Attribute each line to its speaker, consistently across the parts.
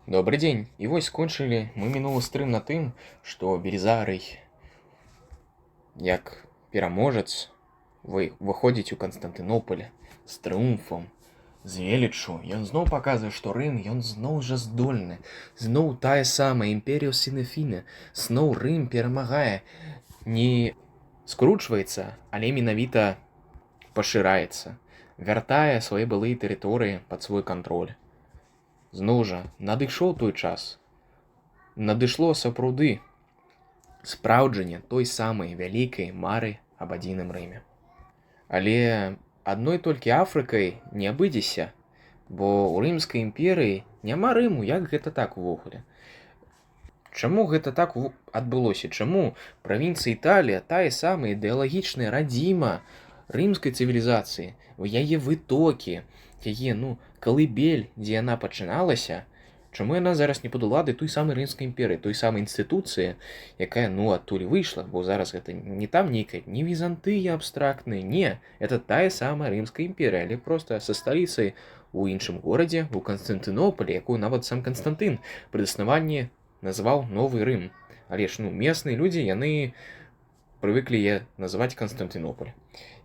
Speaker 1: Добрый дзень. І вось скончылі мы мінулы стрым на тым, што Белізарый, як пераможец, выходзіць у Канстантынополь з трыумфам, з веліччу. Ён зноў паказвае, што Рым, ён зноў жа здольны. Зноў тая самая імперія сine fine. Зноў Рым перамагае. Не скручваецца, але менавіта пашыраецца. Вяртае свае былыя тэрыторыі пад свой кантроль. Зноў жа, надышоў той час. Надышло сапраўды спраўджанне той самай вялікай мары аб адзіным Рыме. Але адной толькі Афрыкай не абыдзешся, бо ў Рымскай імперыі няма Рыму, як гэта так увогуле. Чаму гэта так адбылося? Чаму правінцыя Італія, тая самая ідэалагічная радзіма рымскай цывілізацыі, яе вытокі, яе, калыбель, дзе яна пачыналася, чаму яна зараз не пад уладай той самай Рымскай імперыі, той самай інстытуцыі, якая, адтуль выйшла, бо зараз гэта не там нейкая, не Візантыя абстрактная, не, это тая самая Рымская імперыя, але проста са сталіцай у іншым горадзе, у Канстантынополі, якую нават сам Канстантын пры заснаванні назваў Новы Рым. Але ж, местныя людзі, яны прывыклі яе называць Канстантынополь.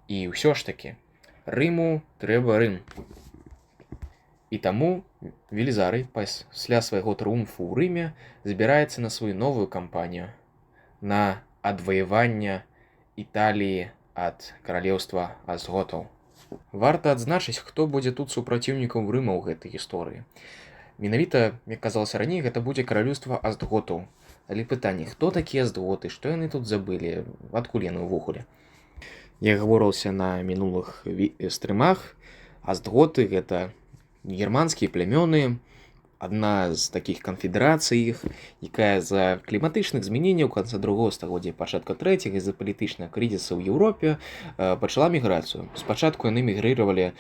Speaker 1: І ўсё ж такі, Рыму трэба Рым. І таму Велізарый пасля свайго трыумфу ў Рыме збіраецца на сваю новую кампанію, на адваяванне Італіі ад каралеўства азготаў. Варта адзначыць, хто будзе тут супраціўнікам Рыма ў гэтай гісторыі. Менавіта, як казалася раней, гэта будзе каралеўства астготаў. Але пытанне, хто такія астготы, што яны тут забылі, адкуль яны ўвогуле? Як гаворылася на мінулых стрымах, астготы — гэта германскія плямёны, адна з такіх канфедэрацый іх, якая з-за кліматычных змяненняў канца другога стагоддзя, пачатка трэцяга, з-за палітычнага крызісу ў Еўропе пачала міграцыю. Спачатку яны мігрыравалі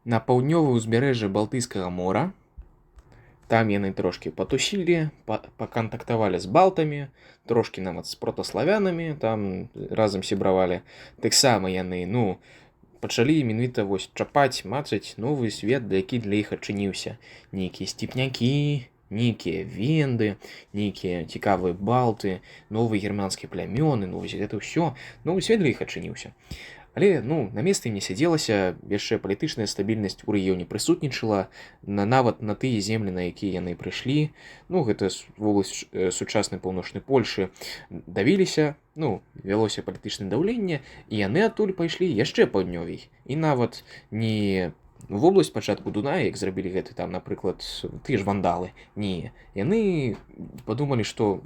Speaker 1: на паўднёвае ўзбярэжжа Балтыйскага мора. Там яны трошкі патусілі, пакантактавалі з балтамі, трошкі нават з протаславянамі, там разам сябравалі. Таксама яны, пачалі менавіта чапаць, мацаць новы свет, які для іх адчыніўся. Нейкія степнякі, нейкія венды, нейкія цікавыя балты, новыя германскія плямёны, гэта ўсё, новы свет для іх адчыніўся. Але, на месцы не сядзелася, яшчэ палітычная стабільнасць у рэгіёне прысутнічала, нават на тыя землі, на якія яны прыйшлі, гэта вобласць сучаснай паўночнай Польшы, давіліся, вялося палітычнае даўленне, і яны адтуль пайшлі яшчэ паўднёвей. І нават не вобласць пачатку Дуная, як зрабілі гэта там, напрыклад, тыя ж вандалы. Не, яны падумалі, што,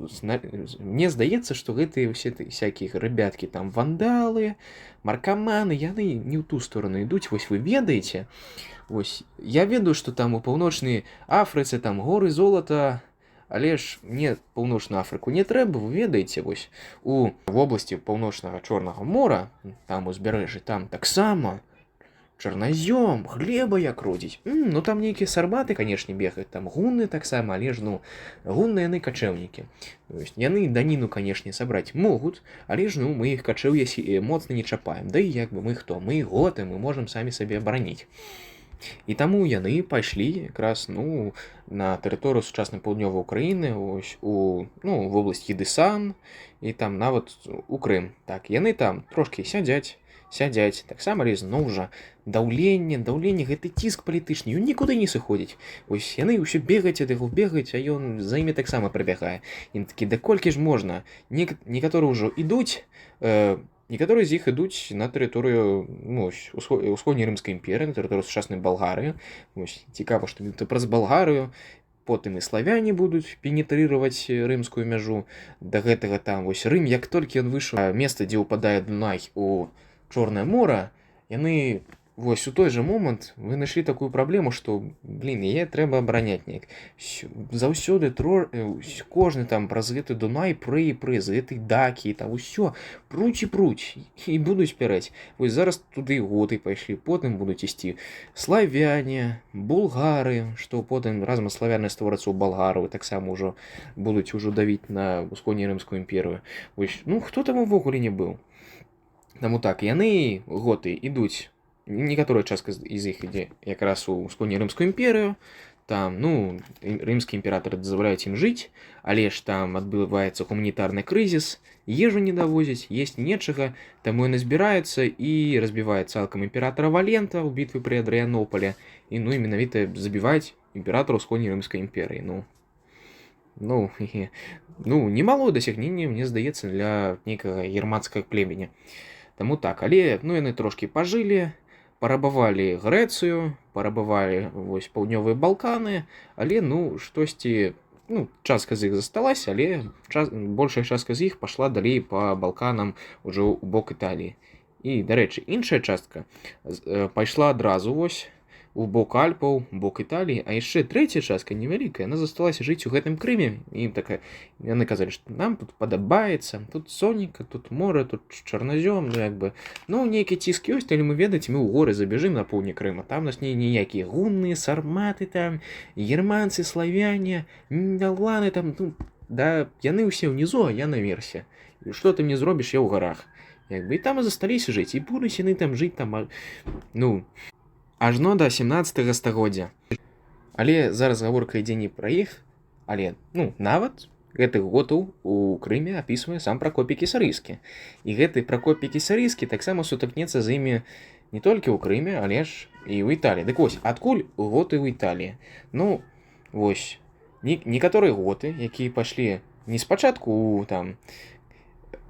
Speaker 1: мне здаецца, што гэтыя ўсе всякія ребяткі там вандалы, маркаманы, яны не ў ту сторону ідуць, вы ведаеце, я ведаю, што там у паўночнай Афрыцы там горы золата, але ж мне паўночную Афрыку не трэба, вы ведаеце, у вобласці паўночнага Чорнага мора, там узбярэжжы, там таксама чарназём, глеба як родзіць. Там нейкія сарбаты, канешне, бегаюць, там гунны таксама, але ж, гунны яны качэўнікі. Яны даніну, канешне, сабраць могуць, але ж, мы іх качэўе моцна не чапаем. Да і як бы мы хто? Мы готы, мы можам самі сабе абараніць. І таму яны пайшлі якраз, на тэрыторыю сучаснай паўднёвай Украіны, у вобласць Едысан, і там нават у Крым. Так, яны там трошкі сядзяць, таксама, але зноў жа даўленне, гэты ціск палітычны, ён нікуды не сыходзіць. Яны ўсё бегаюць ад яго, а ён за імі таксама прабягае. І такі, да колькі ж можна? Некаторыя ўжо ідуць, некаторыя з іх ідуць на тэрыторыю ўсходняй Рымскай імперыі, на тэрыторыю сучаснай Балгарыі. Цікава, што праз Балгарыю потым і славяне будуць пенетрыраваць рымскую мяжу. Да гэтага там Рым, як толькі ён выйшаў месца, дзе ўпадае Дунай у Чорнае мора, яны у той жа момант вынайшлі такую праблему, што, яе трэба абараняць неяк. Заўсёды кожны там праз гэты Дунай пры з гэтай дакі, там усё пруць і будуць пяраць. Зараз туды готы пайшлі, потым будуць ісці славяне, булгары, што потым разам з славянай створацца ў балгараў, таксама ўжо будуць давіць на ўсходнюю Рымскую імперыю. Хто там увогуле не быў? Таму так, яны, готы, ідуць, некаторая частка з іх ідзе якраз у ўсходнюю Рымскую імперыю, там, ну, рымскія імператары дазваляюць ім жыць, але ж там адбываецца гуманітарны крызіс, ежу не давозяць, есть нечага, таму яны збіраюцца і разбіваюць цалкам імператара Валента ў бітвы пры Адрыянополе, і ну і менавіта забіваюць імператара ўсходняй рымскай імперыі. Ну, немалое дасягненне, мне здаецца, для нейкага германскага племені. Таму так, але ну яны трошкі пажылі, парабавалі Грэцыю, парабавалі вось паўднёвыя Балканы, але ну штосьці, ну, частка з іх засталася, але большая частка з іх пайшла далей па Балканам ужо ў бок Італіі. І, дарэчы, іншая частка пайшла адразу вось у бок Альпаў, бок Італіі, а яшчэ трэцяя частка невялікая, яна засталася жыць у гэтым Крыме, і такая, яны казалі, што нам тут падабаецца, тут сонейка, тут мора, тут чарназём, ну як бы, ну нейкі ціск ёсць, але мы ведаеце, мы ў горы забежым на поўдні Крыма, там нас ніякія гунны, сарматы там, германцы, славяне, албаны там, ну, да, яны ўсе ўнізу, а я наверсе. І што ты мне зробіш, я ў гарах. Як бы, і там і засталіся жыць, і будуць яны там жыць, там, ну, ажно да 17 стагоддзя. Але зараз гаворка ідзе не пра іх, але, ну, нават гэтых готаў у Крыме апісвае сам Пракопій Кісарыйскі. І гэты Пракопій Кісарыйскі таксама сутыкнецца з імі не толькі ў Крыме, але ж і ў Італіі. Дык вось, адкуль готы ў Італіі? Ну, вось, некаторыя готы, якія пайшлі не спачатку у, там,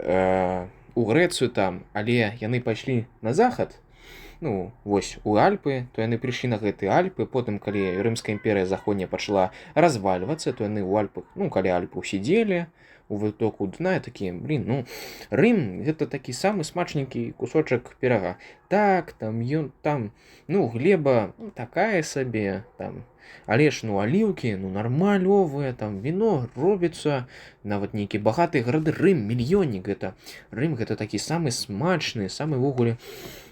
Speaker 1: у Грэцыю там, але яны пайшлі на захад, ну, вось, у Альпы, то яны прыйшлі на гэтыя Альпы, потым, калі Рымская імперыя заходняя пачала развальвацца, то яны ў Альпах, ну, калі Альпы сидзелі, у вытоку дна, такія, ну, Рым, гэта такі самы смачненькі кусочак пірага. Так, там, там, ну, глеба, ну, такая сабе, там, але ж, ну, аліўкі, ну, нармалёвыя, там, віно робіцца, нават нейкі багаты гарады, Рым, мільённік, гэта, Рым, гэта такі самы смачны, самы ввогуле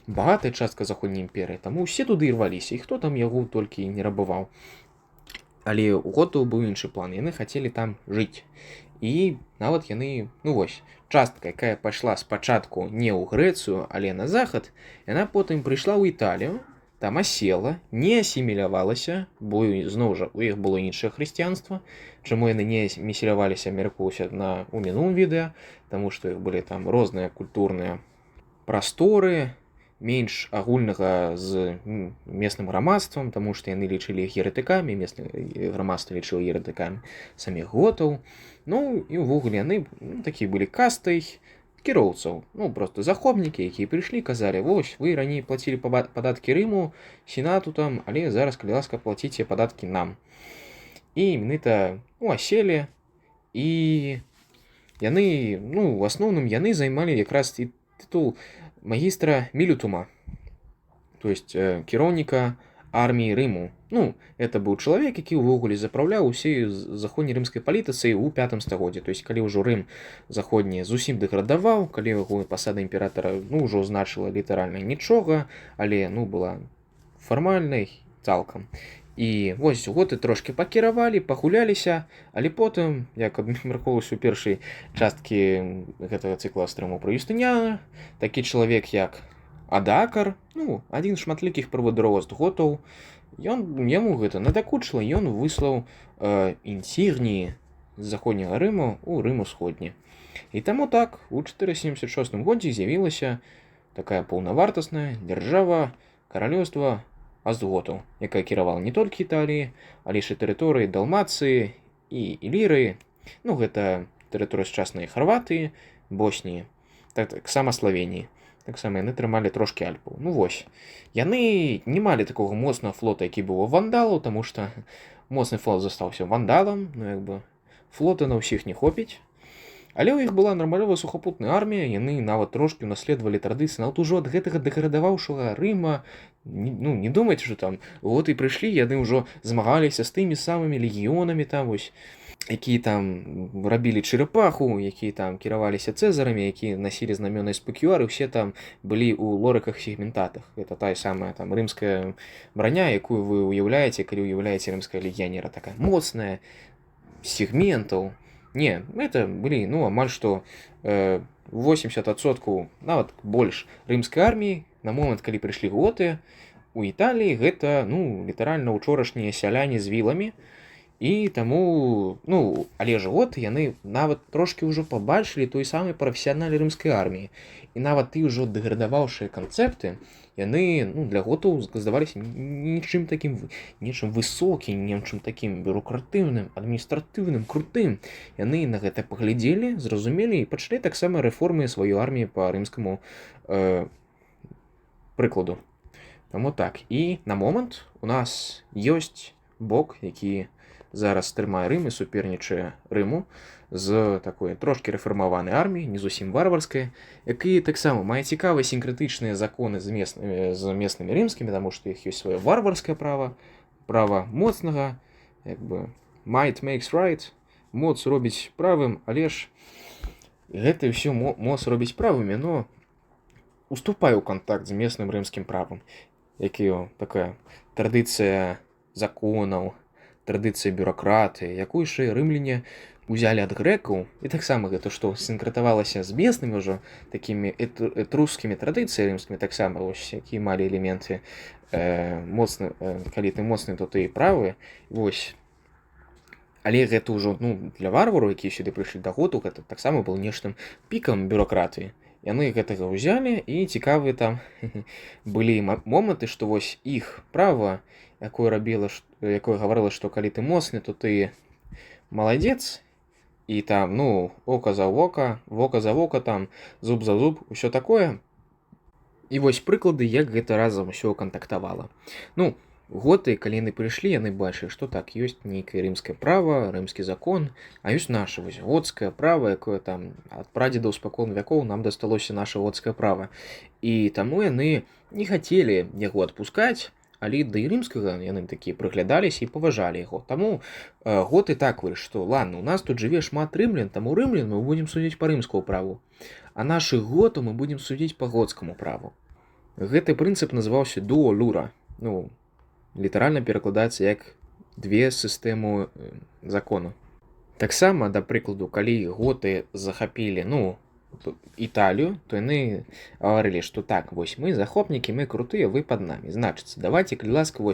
Speaker 1: багатая частка заходняй імперыі, таму ўсе туды рваліся, і хто там яго толькі не рабаваў. Але у готаў быў іншы план, яны хацелі там жыць. І нават яны, ну вось, частка, якая пайшла спачатку не ў Грэцыю, але на захад, яна потым прыйшла ў Італію, там асела, не асімілявалася, бо зноў жа у іх было іншае хрысціянства, чаму яны не асіміляваліся, мяркуюся у мінулым відэа, таму што іх былі там розныя культурныя прасторы, менш агульнага з местным грамадствам, таму што яны лічылі іх еретыкамі, местное грамадства лічыла еретыкамі саміх готаў. Ну, і ўвогуле яны такія былі кастай кіроўцаў, ну, просто захопнікі, якія прыйшлі, казалі, вось, вы раней плацілі падаткі Рыму, сенату там, але зараз, калі ласка, плаціце падаткі нам. І менавіта, ну, аселі, і яны, ну, у асноўным яны займалі якраз і тытул магістра мілітума, то есть кіраўніка арміі Рыму. Ну, это быў чалавек, які ўвогуле запраўляў усей заходняй рымскай палітыцай у 5 стагоддзі. То есть, калі ўжо Рым заходні зусім дэградаваў, калі яго пасада імператара, ну, ўжо значыла літаральна нічога, але, ну, была фармальнай цалкам. І вось готы трошкі пакіравалі, пагуляліся, але потым, як абмяркоўвалася ў першай часткі гэтага цыкла стрыму пра Юстыніяна, такі чалавек, як Адакар, ну, адзін з шматлікіх правадыроў готаў, яму гэта надакучыла, ён выслаў інсігніі з заходняга Рыму ў Рым усходні. І таму так, у 476 годзе з'явілася такая паўнавартасная дзяржава, каралеўства Астготаў, якая кіравала не толькі Італіі, але ж і тэрыторыі Далмацыі і Ілірыі, ну, гэта тэрыторыя сучаснай Харватыі, Босніі, таксама Славеніі. Таксама яны трымалі трошкі Альпаў. Ну вось, яны не малі такога моцнага флота, які быў у вандалаў, таму што моцны флот застаўся вандалам, ну, як бы, флота на ўсіх не хопіць. Але ў іх была нармалёвая сухапутная армія, яны нават трошкі унаследавалі традыцыі, нават ужо ад гэтага дэградаваўшага Рыма, ну, не думайце, што там готы прыйшлі, яны ўжо змагаліся з тымі самымі легіёнамі там, вось, якія там рабілі чэрапаху, якія там кіраваліся цэзарамі, якія насілі знамёны спекюары, усе там былі ў лорыках-сегментатах. Гэта тая самая там рымская браня, якую вы уяўляеце, калі уяўляеце рымская легіянера, такая моцная, сегментаў. Не, это былі, ну, амаль што 80%, нават больш рымскай арміі. На момант, калі прыйшлі готы, у Італіі гэта літаральна учорашнія сяляне з віламі. І таму але ж яны нават трошкі ўжо пабачылі той самай прафесіянальнай рымскай арміі. І нават ты ўжо дэградаваўшыя канцэпты, яны для готаў здаваліся нечым высокім, нечым такім бюрократыўным, адміністратыўным, крутым. Яны на гэта паглядзелі, зразумелі і пачалі таксама рэформы сваёй арміі па рымскаму прыкладу. Таму так, і на момант у нас ёсць бок, які зараз трымае Рым і супернічае Рыму з такой трошкі рэфармаванай арміяй, не зусім варварскай, які таксама мае цікавыя сінкрэтычныя законы з меснымі рымскімі, таму што іх ёсць сваё варварскае права моцнага, might makes right, моц робіць правым, але ж гэта ўсё моц робіць правымі, но уступае ў кантакт з месным рымскім правам, які такая традыцыя законаў, традыцыя бюракратыі, якую яшчэ рымляне узялі ад грэкаў, і таксама гэта што сінкрэтавалася з меснымі ўжо такімі этрускімі традыцыямі рымскімі, таксама якія малі элементы калі ты моцны, то ты і правы. Але гэта ўжо для варвараў, якія сюды прыйшлі да готаў, гэта таксама был нечым пікам бюракратыі. Яны гэтага ўзялі, і цікавыя там былі моманты, што іх права, якое гаварыла, што калі ты моцны, то ты маладзец, і там ока за вока, там зуб за зуб, усё такое. І прыклады, як гэта разам усё кантактавала. Готы, калі яны прыйшлі, яны бачылі, што так, ёсць нейкае рымскае права, рымскі закон, а ёсць наша гоцкае права, якое там ад прадзедаў спакон вякоў нам дасталося наша гоцкае права. І таму яны не хацелі яго адпускаць, але да і рымскага яны такія прыглядаліся і паважалі яго. Таму готы так вырашылі, што ладно, у нас тут жыве шмат рымлян, таму рымлян мы будзем судзіць па рымскаму праву, а нашых готаў мы будзем судзіць па гоцкаму праву. Гэты прынцып называўся дуо люра. Літаральна перакладаецца як две сістэмы закону. Таксама, да прыкладу, калі готы захапілі Італію, то яны гаварылі, што так, мы захопнікі, мы крутыя, вы пад намі. Значыцца, давайте, калі ласка,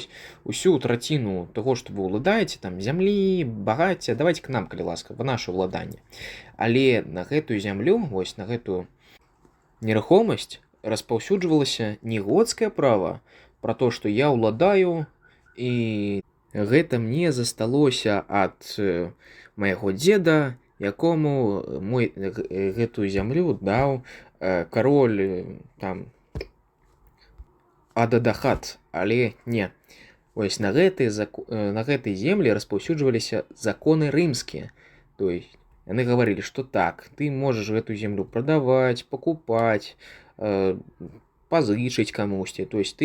Speaker 1: усю траціну таго, што вы ўладаеце, там зямлі, багацця, давайте к нам, калі ласка, в наше ўладанне. Але на гэтую зямлю, на гэтую нерухомасць распаўсюджвалася не гоцкае права, пра то, што я ўладаю, і гэта мне засталося ад майго дзеда, якому гэтую зямлю даў кароль Ададахат. Але не. На гэтай землі распаўсюджваліся законы рымскія. То есть яны гаварылі, што так, ты можаш гэтую землю прадаваць, пакупаць, пазычыць камусьці. То есть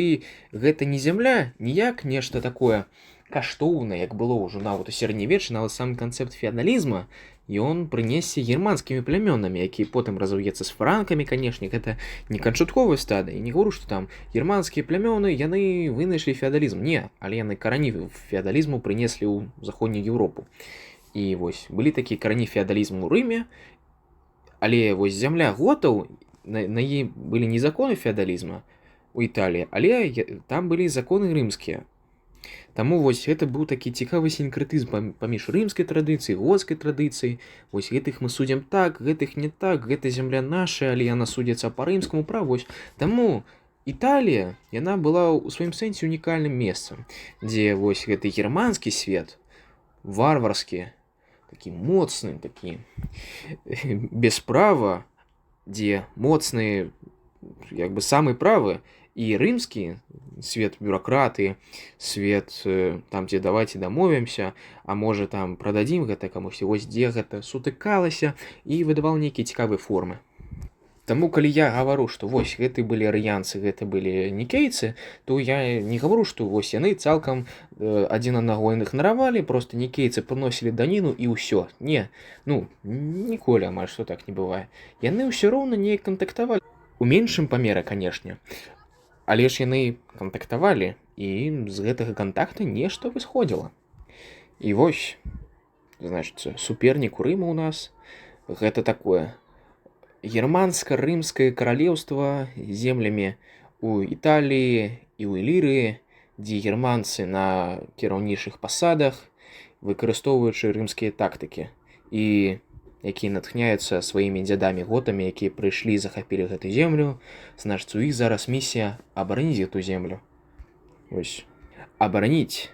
Speaker 1: гэта не зямля, ніяк нешта такое каштоўнае, як было ўжо нават у сярэднявеччы, нават сам канцэпт феадалізма, ён прынесся германскімі плямёнамі, які потым разаўецца з франкамі, канешне, гэта не канчатковая стадыя. Не гавару, што там германскія плямёны, яны вынайшлі феадалізм. Не, але яны карані феадалізму прынеслі ў заходнюю Еўропу. І былі такія карані феадалізму ў Рыме, але зямля готаў, на яе былі не законы феадалізма у Італіі, але там былі законы рымскія. Таму гэта быў такі цікавы сінкрэтызм паміж рымскай традыцыяй, гоцкай традыцыяй. Гэтых мы судзім так, гэтых не так, гэта зямля наша, але яна судзіцца па рымскаму праву. Таму Італія, яна была ў сваім сэнсе унікальным месцам, дзе гэты германскі свет, варварскі, такі моцны, такі без права, дзе моцны самы правы, і рымскі свет бюракратыі, свет там, дзе давайте дамовімся, а можа там прададзім гэта камусьці, дзе гэта сутыкалася і выдавала нейкія цікавыя формы. Таму, калі я гавару, што гэты былі арыянцы, гэта былі нікейцы, то я не гавару, што яны цалкам адзін аднаго ігнаравалі, проста нікейцы прыносілі даніну і ўсё. Не, ніколі амаль што так не бывае. Яны ўсё роўна неяк кантактавалі. У меншым памеры, канешне. Але ж яны кантактавалі, і з гэтага кантакта нешта высходзіла. І значыцца, супернік у Рыма ў нас гэта такое германска-рымскае каралеўства з землямі у Італіі і ў Ілірыі, дзе германцы на кіраўнічых пасадах, выкарыстоўваючы рымскія тактыкі, і якія натхняюцца сваімі дзядамі-готамі, якія прыйшлі і захапілі гэту землю, значыць, у іх зараз місія абараніць гэту землю. Вось. Абараніць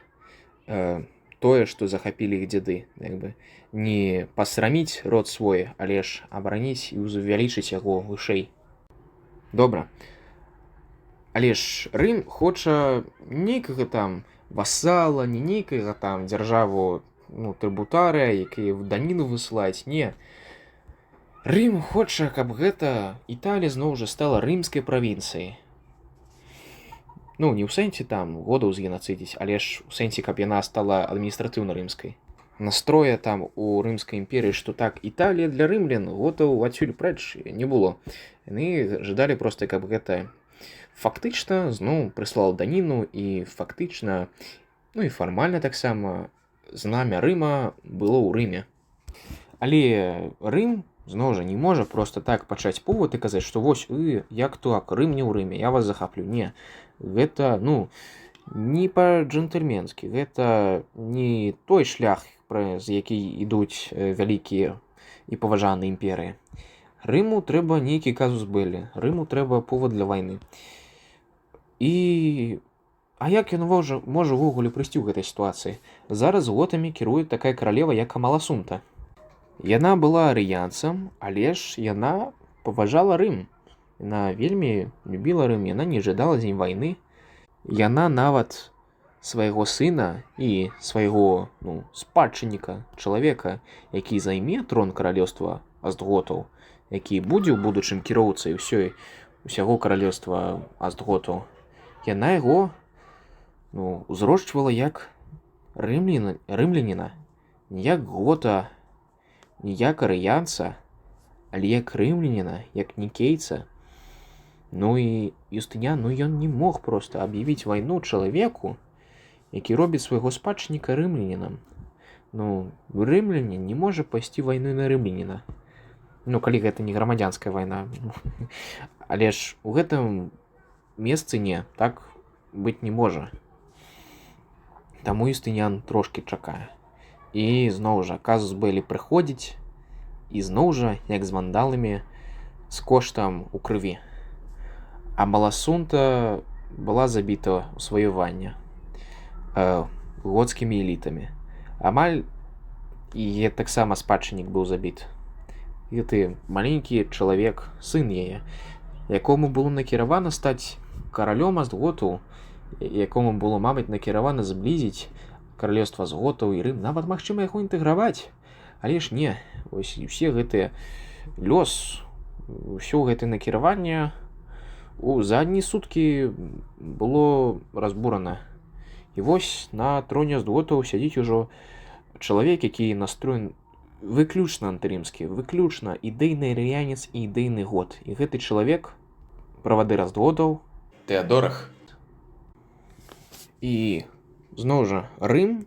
Speaker 1: тое, што захапілі іх дзяды. Як бы не пасраміць род свой, але ж абараніць і увялічыць яго вышэй. Добра. Але ж Рым хоча нейкага там васала, не нейкага там дзяржаву, трыбутарыя, якія в даніну высылаюць. Не. Рым хоча, каб гэта Італія зноў жа стала рымскай правінцыяй. Не ў сэнсе там годаў згенацыдзіць, але ж у сэнсе, каб яна стала адміністратыўна рымскай. Настроя там у Рымскай імперыі, што так Італія для рымлян, готаў адсюль прэч не было. Яны жадалі проста, каб гэта фактычна зноў прыслала даніну і фактычна, і фармальна таксама знамя Рыма было ў Рыме. Але Рым, зноў жа, не можа проста так пачаць повод і казаць, што вось, як так, Рым не ў Рыме, я вас захаплю. Не, гэта, не па-джентльменскі, гэта не той шлях, праз які ідуць вялікія і паважаныя імперыі. Рыму трэба нейкі казус беллі, Рыму трэба повод для вайны. А як ён можа ўвогуле прыйсці ў гэтай сітуацыі? Зараз готамі кіруе такая каралева, як Амаласунта. Яна была арыянцам, але ж яна паважала Рым. Яна вельмі любіла Рым, яна не жадала з ім вайны. Яна нават свайго сына і свайго спадчынніка, чалавека, які займе трон каралеўства Астготаў, які будзе ў будучым кіроўцай усяго каралеўства Астготаў, яна яго узрошчвала як рымляніна, не як гота, не як арыянца, але як рымляніна, як нікейца. І Юстыніян, ён не мог проста аб'явіць вайну чалавеку, які робіць свайго спадчынніка рымлянінам. Рымлянін не можа пайсці вайной на рымляніна. Калі гэта не грамадзянская вайна. Але ж у гэтым месцы не, так быць не можа. Таму Юстыніян трошкі чакае. І зноў жа казус беллі прыходзіць, і зноў жа, як з вандаламі, з коштам у крыві. Амаласунта была забіта ў сваёванне готскімі элітамі. Амаль яе таксама спадчыннік быў забіт. Гэты маленькі чалавек, сын яе, якому было накіравана стаць каралём Астготаў, якому было, мабыць, накіравана зблізіць каралеўства Астготаў і Рым, нават магчыма яго інтэграваць. Але ж не, вось усе гэтыя лёс, усё гэтае накіраванне за адні суткі было разбурана. І вось на троне Астготаў сядзіць ужо чалавек, які настроен выключна антырымскі, выключна ідэйны арыянец і ідэйны гот. І гэты чалавек, правадыр Астготаў, Тэадорах. І зноў жа Рым,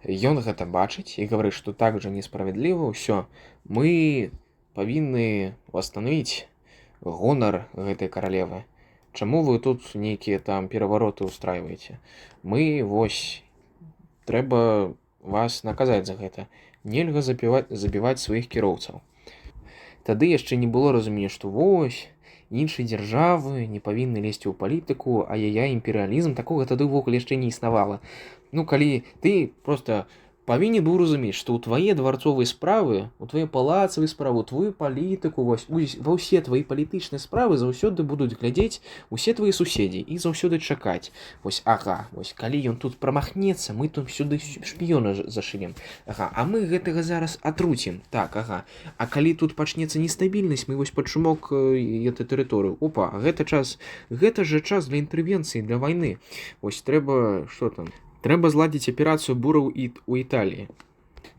Speaker 1: ён гэта бачыць і гаварыць, што так жа несправядліва ўсё. Мы павінны восстановіць гонар гэтай каралевы. Чаму вы тут нейкія там перавароты ўстрайваеце? Мы трэба вас наказаць за гэта. Нельга забіваць сваіх кіроўцаў. Тады яшчэ не было разумення, што іншыя дзяржавы не павінны лезці ў палітыку, імперыялізм, такога тады ўвогуле яшчэ не існавала. Калі ты проста павінен быў разумець, што ў твае дварцовыя справы, у твае палацавыя справы, у твою палітыку, ва ўсе твае палітычныя справы заўсёды будуць глядзець усе твае суседзі і заўсёды чакаць. Калі ён тут прамахнецца, мы тут сюды шпіёна зашылем. А мы гэтага зараз атруцім. А калі тут пачнецца нестабільнасць, мы пад шумок эту тэрыторыю. Гэта жа час для інтэрвенцыі, для вайны. Трэба зладзіць аперацыю бураў у Італіі.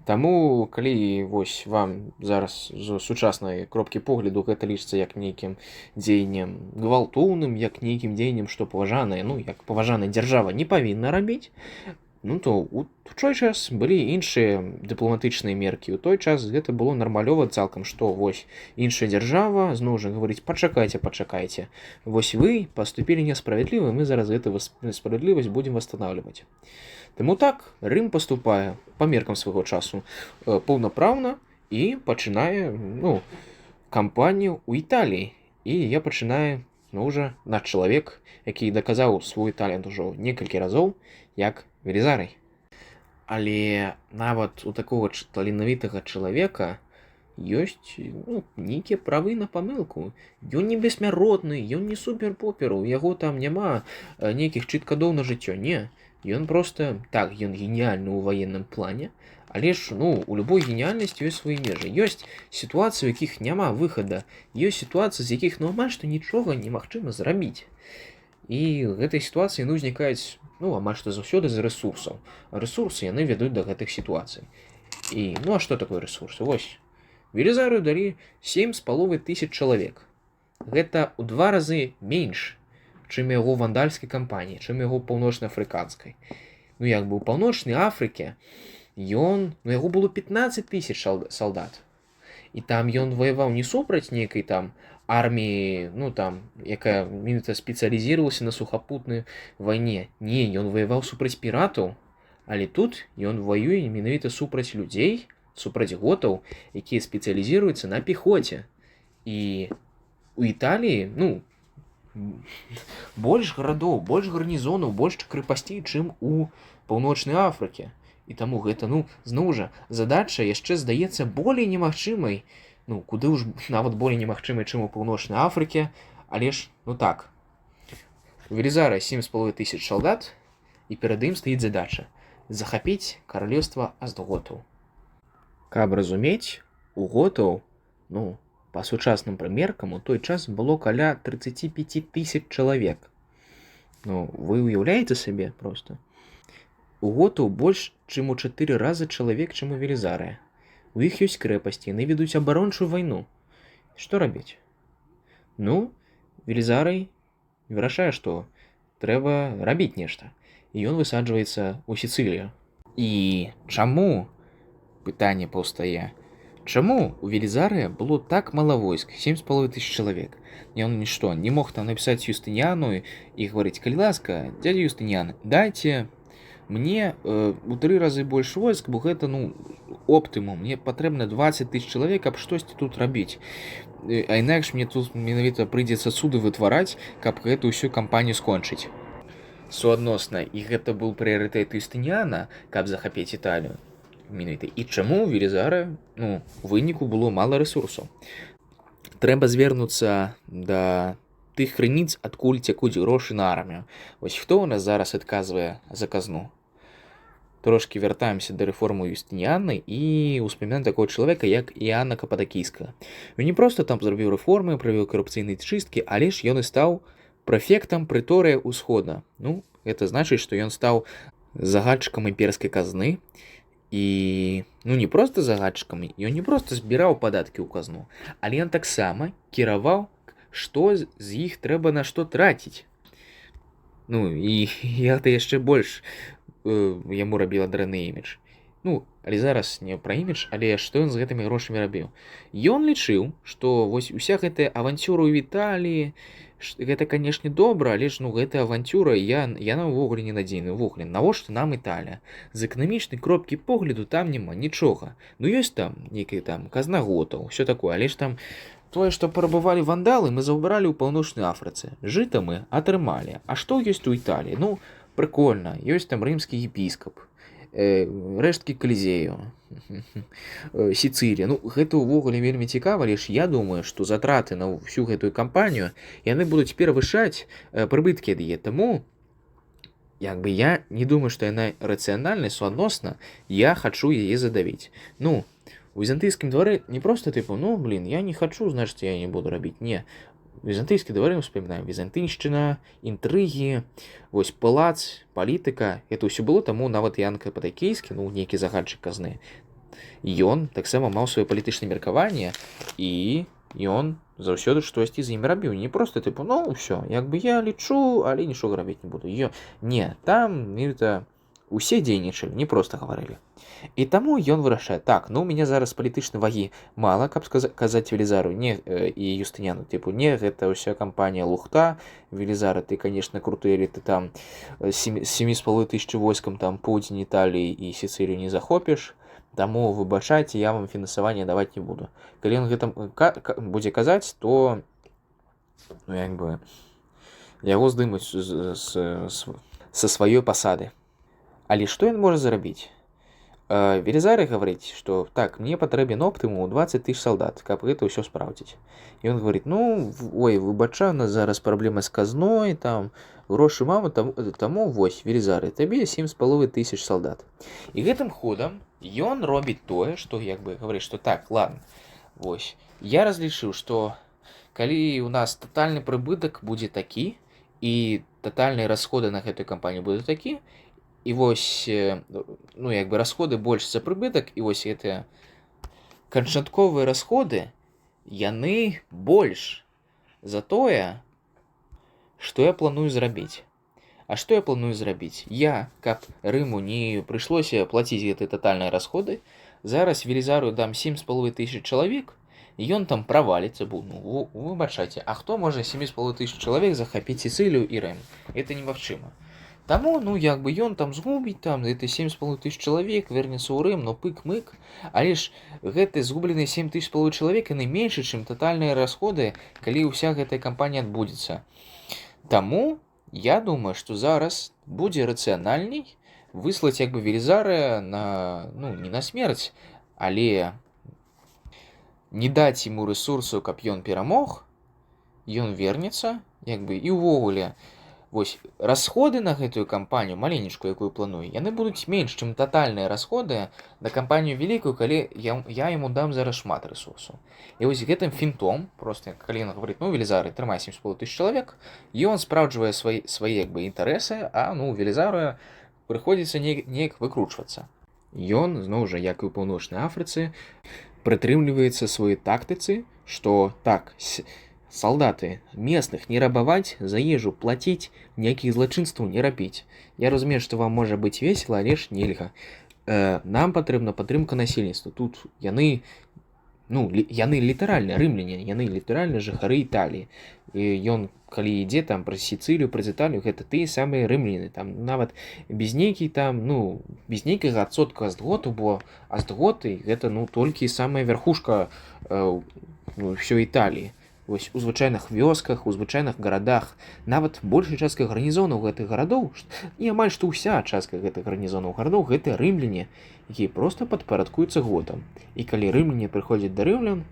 Speaker 1: Таму, калі вам зараз з сучаснай кропкі погляду гэта лічыцца як нейкім дзеяннем гвалтоўным, як нейкім дзеяннем, што паважаная, як паважаная дзяржава не павінна рабіць, Ну то у той час былі іншыя дыпламатычныя меркі. У той час гэта было нармалёва цалкам, што вось іншая дзяржава зноў жа гаворыць: пачакайце. Вось вы паступілі несправядліва, мы зараз гэту справядлівасць будзем восстанавливаць. Таму так Рым паступае па меркам свайго часу паўнапраўна і пачынае кампанію ў Італіі. І я пачынаю жа наш чалавек, які даказаў свой талент ужо некалькі разоў, як Велізарый. Але нават у такога таленавітага чалавека ёсць нейкія правы на памылку. Ён не бессмяротны, ён не супер-попер, у яго там няма нейкіх чыткадоў на жыццё. Не, ён проста так, ён геніальны ў ваенным плане, але ж у любой геніяльнасці ёсць свае межы. Ёсць сітуацыі, у якіх няма выхада, ёсць сітуацыі, з якіх амаль што нічога немагчыма зрабіць. І гэтыя сітуацыі узнікаюць амаль што заўсёды з рэсурсаў. Рэсурсы яны вядуць да гэтых сітуацый. І а што такое рэсурсы? Вось Велізарыю далі 7,5 чалавек. Гэта ў 2 разы менш, чым яго вандальскай кампаніі, чым яго паўночна-афрыканскай. У паўночнай Афрыке яго было 15 000 салдат. І там ён ваяваў не супраць нейкай там арміі, якая менавіта спецыялізіравалася на сухапутнай вайне. Не, ён ваяваў супраць піратаў, але тут ён ваюе менавіта супраць людзей, супраць готаў, якія спецыялізіруюцца на пехоце. І у Італіі, больш гарадоў, больш гарнізонаў, больш крэпасцей, чым у паўночнай Афрыке. І таму гэта, зноў жа, задача яшчэ здаецца болей немагчымай, куды ўж нават болей немагчымай, чым у паўночнай Афрыке, але ж, так. У Велізара 7,5 салдат, і перад ім стаіць задача захапіць каралеўства астготаў. Каб разумець, у готаў, па сучасным прымеркам, у той час было каля 35 000 чалавек. Вы уяўляеце сабе проста? У готаў больш, чым у 4 разы чалавек, чым у Велізарыя. У іх ёсць крэпасці, яны ведуць абарончую вайну. Што рабіць? Велізарый вырашае, што трэба рабіць нешта. І ён высаджваецца ў Сіцылію. І чаму? Пытанне паўстае. Чаму у Велізарыя было так мала войск, 7,5 чалавек? Ён нішто, не мог там напісаць Юстыніяну і гаварыць: калі ласка, дядя Юстыніян, дайце мне у 3 разы больш войск, бо гэта, оптымум. Мне патрэбна 20 000 чалавек, каб штосьці тут рабіць. А інакш мне тут менавіта прыйдзецца цуды вытвараць, каб гэту ўсю кампанію скончыць. Суадносна, і гэта быў прыярытэт Юстыніяна, каб захапіць Італію. І чаму у Велізара, у выніку было мала рэсурсаў? Трэба звернуцца да тых крыніц, адкуль цякуць грошы на армію. Вось хто ў нас зараз адказвае за казну? Трошкі вяртаемся да рэформы Юстыніяны і ўспамінаем такого чалавека, як Іанна Кападакійскага. Ён не проста там зрабіў рэформы, правёў карупцыйныя чысткі, але ж ён і стаў прэфектам прыторыя ўсхода. Гэта значыць, што ён стаў загадчыкам імперскай казны. І не проста загадчыкам, ён не проста збіраў падаткі ў казну, але ён таксама кіраваў, што з іх трэба на што траціць. І гэта яшчэ больш яму рабіла дрэнны імідж. Але зараз не пра імідж, але што ён з гэтымі грошамі рабіў? Ён лічыў, што вось уся гэтая авантюра ў Італіі, гэта, канешне, добра, але ж гэтая авантюра, яна ўвогуле ненадзейная. Увогуле, навошта нам Італія? З эканамічнай кропкі погляду там няма нічога. Ёсць там нейкая казна готаў, ўсё такое, але ж там тое, што парабавалі вандалы, мы забралі ў паўночнай Афрыцы. Жыта мы атрымалі. А што ёсць у Італіі? Прыкольна, ёсць там рымскі епіскап, рэшткі Калізею, Сіцылія. Гэта ўвогуле вельмі цікава, але ж я думаю, што затраты на ўсю гэтую кампанію яны будуць перавышаць прыбыткі ад яе. Таму я не думаю, што яна рацыянальная, суадносна я хачу яе задавіць. У візантыйскім двары не проста я не хачу, значыць я не буду рабіць. Не. Візантыйскі двары успамінаем: візантыйшчына, інтрыгі, вось палац, палітыка. Гэта ўсё было, таму нават Іанна Кападакійскі, нейкі загадчык казны, ён таксама маў сваё палітычнае меркаванне, і ён заўсёды штосьці з імі рабіў. Не проста ўсё, я лічу, але нічога рабіць не буду. Не, там менавіта
Speaker 2: усе дзейнічалі, не проста гаварылі. І таму ён вырашае, так, ну у мяне зараз палітычнай вагі мала, каб казаць Велізару не, і Юстыніяну, тыпу, не, гэта ўся кампанія лухта, Велізара, ты, конечно, круты, але ты там 7,5 войскам там поўдзень Італіі і Сіцылію не захопіш, таму выбачайце, я вам фінансаванне даваць не буду. Калі ён гэта будзе казаць, то ну, як бы яго здымуць са сваёй пасады. Але што ён можа зрабіць? Велізары гаворыць, што так, мне патрэбен оптымум 20 000 салдат, каб гэта ўсё спраўдзіць. І ён говорит, ну, ой, выбачаю, у нас зараз праблема з казной, там, грошы мама, таму вось, Велізары, табе 7,5 солдат. І гэтым ходам ён робіць тое, што, як бы, говорит, што так, ладно, вось, я разлічыў, што калі у нас тотальны прыбытак будзе такі, і тотальныя расходы на гэтую кампанію будуць такі, і вось, ну, як бы расходы больш за прыбытак, і вось гэтыя канчатковыя расходы, яны больш за тое, што я планую зрабіць. А што я планую зрабіць? Я, каб Рыму не прыйшлося плаціць гэтыя татальныя расходы, зараз Велізару дам 7,5 чалавек, і ён там праваліцца, ну, выбачайце, а хто можа 7,5 чалавек захапіць Сіцылію і Рым? Это немагчыма. Таму, ну, як бы ён там згубіць, там, гэта 7,5 чалавек, вернецца ў Рым, но пык-мык, але ж гэты згубленыя 7,5 чалавек, яны меншы, чым татальныя расходы, калі ўся гэтая кампанія адбудзецца. Таму, я думаю, што зараз будзе рацыянальней выслаць, як бы, Велізара на, ну, не на смерць, але не даць яму рэсурсу, каб ён перамог, ён вернецца, як бы, і ўвогуле, вось, расходы на гэтую кампанію, маленечкую, якую планую, яны будуць менш, чым татальныя расходы на кампанію вялікую, калі я яму дам зараз шмат рэсурсу. І вось гэтым фінтом, просто, калі ён говорит, ну, Велізары, трымай 7,5 чалавек, ён спраўджвае свае, як бы, інтарэсы, а, ну, Велізару прыходзіцца неяк выкручвацца. Ён, зноў жа, як і ў Паўночнай Афрыцы, прытрымліваецца сваёй тактыцы, што так, салдаты местных не рабаваць, за ежу плаціць, ніякіх злачынстваў не рабіць. Я разумею, што вам можа быць весела, але ж нельга. Нам патрэбна падтрымка насельніцтва. Тут яны, ну, яны літаральна рымляне, яны літаральна жыхары Італіі. І ён, калі ідзе там праз Сіцылію, праз Італію, гэта тыя самыя рымляны. Там нават без нейкай там, ну, без нейкага адсотка астготу, бо астготы гэта, ну, толькі самая вярхушка ўсёй Італіі. Вось у звычайных вёсках, у звычайных гарадах, нават большая частка гарнізонаў гэтых гарадоў, і амаль што ўся частка гэтых гарнізонаў гарадоў, гэта рымляне, якія проста падпарадкуюцца готам. І калі рымляне прыходзяць да рымлян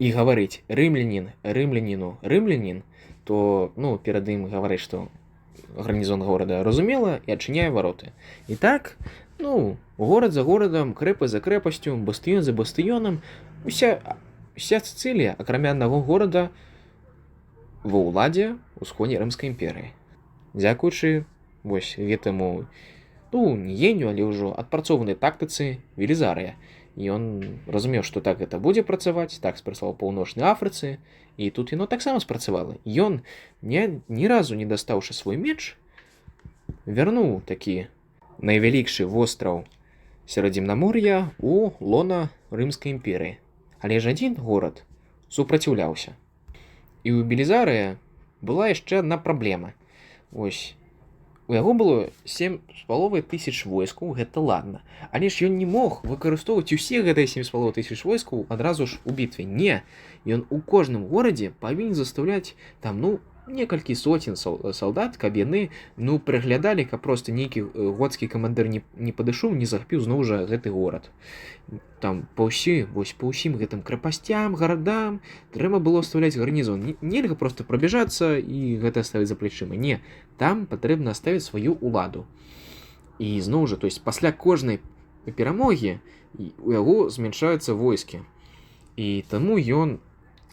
Speaker 2: і гаварыць рымлянін, то, ну, перад ім гаварыць, што гарнізон горада разумела і адчыняе вароты. І так, ну, горад за горадам, крэпасць за крэпасцю, бастыён за бастыёнам, Уся Сіцылія, акрамя аднаго горада, ва ўладзе ўсходняй Рымскай імперыі. Дзякуючы вось гэтаму, ну, не генію, але ўжо адпрацованай тактыцы Велізарыя. Ён разумеў, што так гэта будзе працаваць, так спрацаваў у Паўночнай Афрыцы, і тут яно таксама спрацавала. Ён, ні разу не дастаўшы свой меч, вярнуў такі найвялікшы востраў Сярэдземнамор'я у лона Рымскай імперыі. Але ж адзін горад супраціўляўся. І ў Велізарыя была яшчэ адна праблема. Вось, у яго было 7,5 войскаў, гэта ладна. Але ж ён не мог выкарыстоўваць усе гэтыя 7,5 войскаў адразу ж у бітве. Не, ён у кожным горадзе павінен застаўляць там, ну, некалькі соцень салдат, каб яны, ну, прыглядалі, каб проста нейкі гоцкі камандыр не падышоў, не захапіў зноў жа гэты горад. Там па ўсім гэтым крапасцям, гарадам трэба было ставляць гарнізон. Нельга проста прабяжацца і гэта ставіць за плечыма. Не, там патрэбна ставіць сваю ўладу. І зноў жа, то есть пасля кожнай перамогі у яго змяншаюцца войскі. І таму ён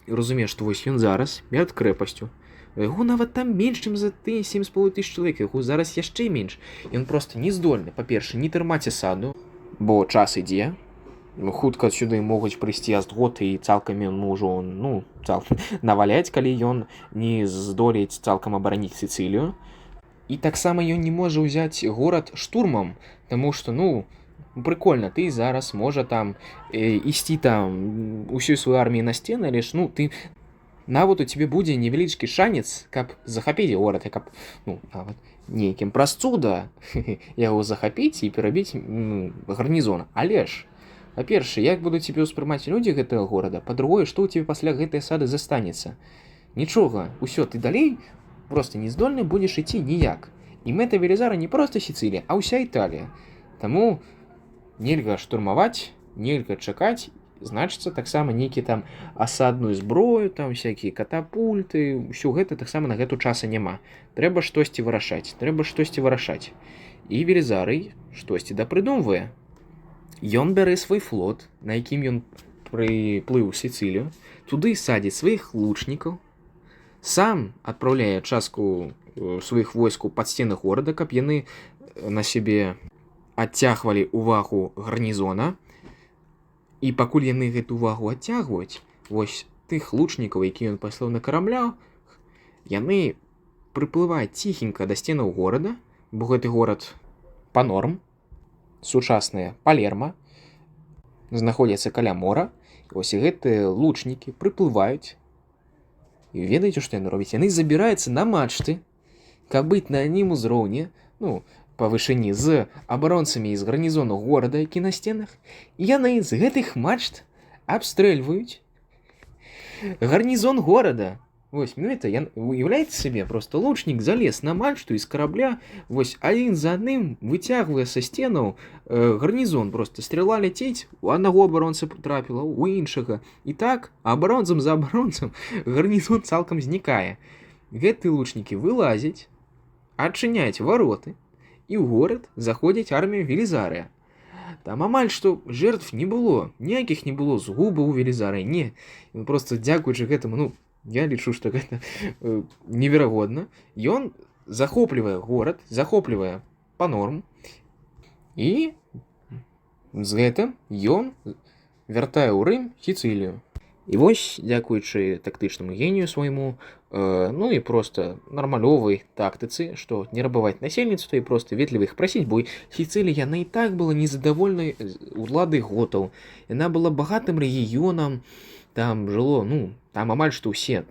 Speaker 2: разумее, што вось ён зараз перад крэпасцю. Яго нават там менш, чым за тыя 7,5 чалавек, яго зараз яшчэ менш. Ён проста не здольны, па-перше, не трымаць асаду, бо час ідзе. Хутка сюды могуць прыйсці астготы і цалкам ён можа, наваляць, калі ён не здолець цалкам абараніць Сіцылію.
Speaker 1: І таксама ён не можа ўзяць горад штурмам, таму што, ну, прикольна, ты зараз можа там ісці там усю сваю армію на сцены, але ж, ну, ты нават у тебе будзе невялічкі шанец, каб захапіць горад, і каб, ну, нават нейкім праз цуда яго захапіць і перабіць гарнізон. Але ж, па-першае, як будуць цябе ўспрымаць людзі гэтага горада, па-другое, што ў тебе пасля гэтай асады застанецца? Нічога, усё, ты далей просто не здольны будзеш ісці ніяк. І мэта Велізара не проста Сіцылія, а ўся Італія. Таму нельга штурмаваць, нельга чакаць, значыцца таксама нейкі там асадную зброю, там всякие катапульты, ўсё гэта таксама на гэту часа няма. Трэба штосьці вырашаць. І Велізарый штосьці дапрыдумвае. Ён бярэ свой флот, на якім ён прыплыў у Сіцылію, туды садзіць сваіх лучнікаў, сам адпраўляе частку сваіх войскаў пад сцены горада, каб яны на сябе адцягвалі увагу гарнізона. І пакуль яны гэту увагу адцягваюць, вось тых лучнікаў, які ён паслаў на караблях, яны прыплываюць ціхенька да сценаў горада, бо гэты горад Панорм, сучаснае Палерма, знаходзяцца каля мора. Вось і гэтыя лучнікі прыплываюць. І ведаеце, што яны робяць? Яны забіраюцца на мачты, каб быць на адным узроўні, ну, па вышыні з абаронцамі з гарнізону горада, які на сценах, і яны з гэтых мачт абстрэльваюць гарнізон горада. Вось, ну это, уяўляеце сабе, просто лучнік залез на мачту і з карабля, вось, адзін за адным выцягвае са сценаў гарнізон, просто стрела ляціць, у аднаго абаронца трапіла, у іншага, і так, абаронцам за абаронцам гарнізон цалкам знікае. Гэтыя лучнікі вылазяць, адчыняюць вароты, і ў горад заходзіць армія Велізарыя. Там амаль што жертв не было, ніякіх не было згубаў у Велізарыя, не. Просто дзякуючы гэтаму, ну, я лічу, што гэта неверагодна. Ён захоплівае горад, захоплівае Панорм, і з гэтым ён вяртае ў Рым Сіцылію. І вось, дзякуючы тактычнаму генію свайму, ну і проста нармалёвай тактыцы, што не рабаваць насельніцтва і проста ветліва іх прасіць, бо Сіцылія, яна і так была незадавольнай уладай готаў. Яна была багатым рэгіёнам, там жыло, ну, там амаль што ўсе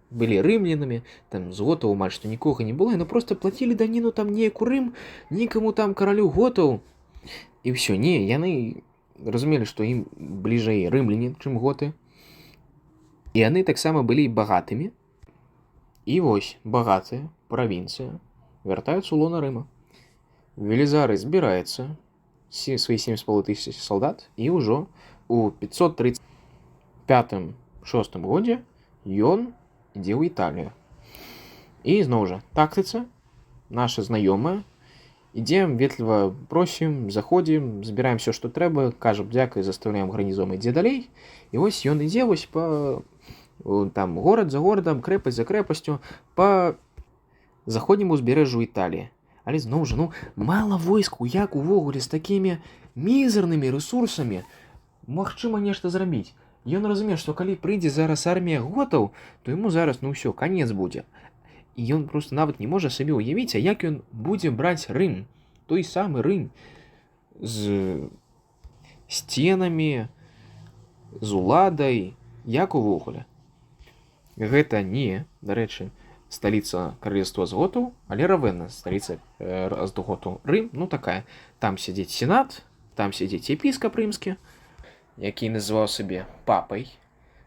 Speaker 1: былі рымлянамі, там з готаў амаль што нікога не было, яны проста плацілі даніну там неяку Рым, нікаму там каралю готаў, і ўсё, не, яны разумелі, што ім бліжэй рымляне, чым готы. І яны таксама былі багатымі. І вось, багатая правінцыя вяртаюцца ў лона Рыма. Велізарый збіраецца, свае 7,5 салдат, і ўжо у 535-6 годзе ён ідзе ў Італію. І зноў жа, тактыца, наша знаёмая, ідзем, ветліва просім, заходзім, збіраем все, што трэба, кажам дзякуй, заставляем гарнізон, ідзе далей. І вось ён ідзе вось па там горад за горадам, крэпасць за крэпасцю, па заходняму узбярэжжу Італіі. Але зноў жа, ну, мала войску, як увогуле з такімі мізэрнымі рэсурсамі магчыма нешта зрабіць. Ён разумее, што калі прыйдзе зараз армія готаў, то яму зараз, ну ўсё, канец будзе. І ён просто нават не можа сабе ўявіць, а як ён будзе браць Рым, той самы Рым, з сценамі, з уладай, як увогуле. Гэта не, дарэчы, сталіца каралевства з готаў, але Равенна, сталіца з готаў. Рым, ну такая, там сядзіць сенат, там сядзіць епіскап рымскі, які называў сабе папай.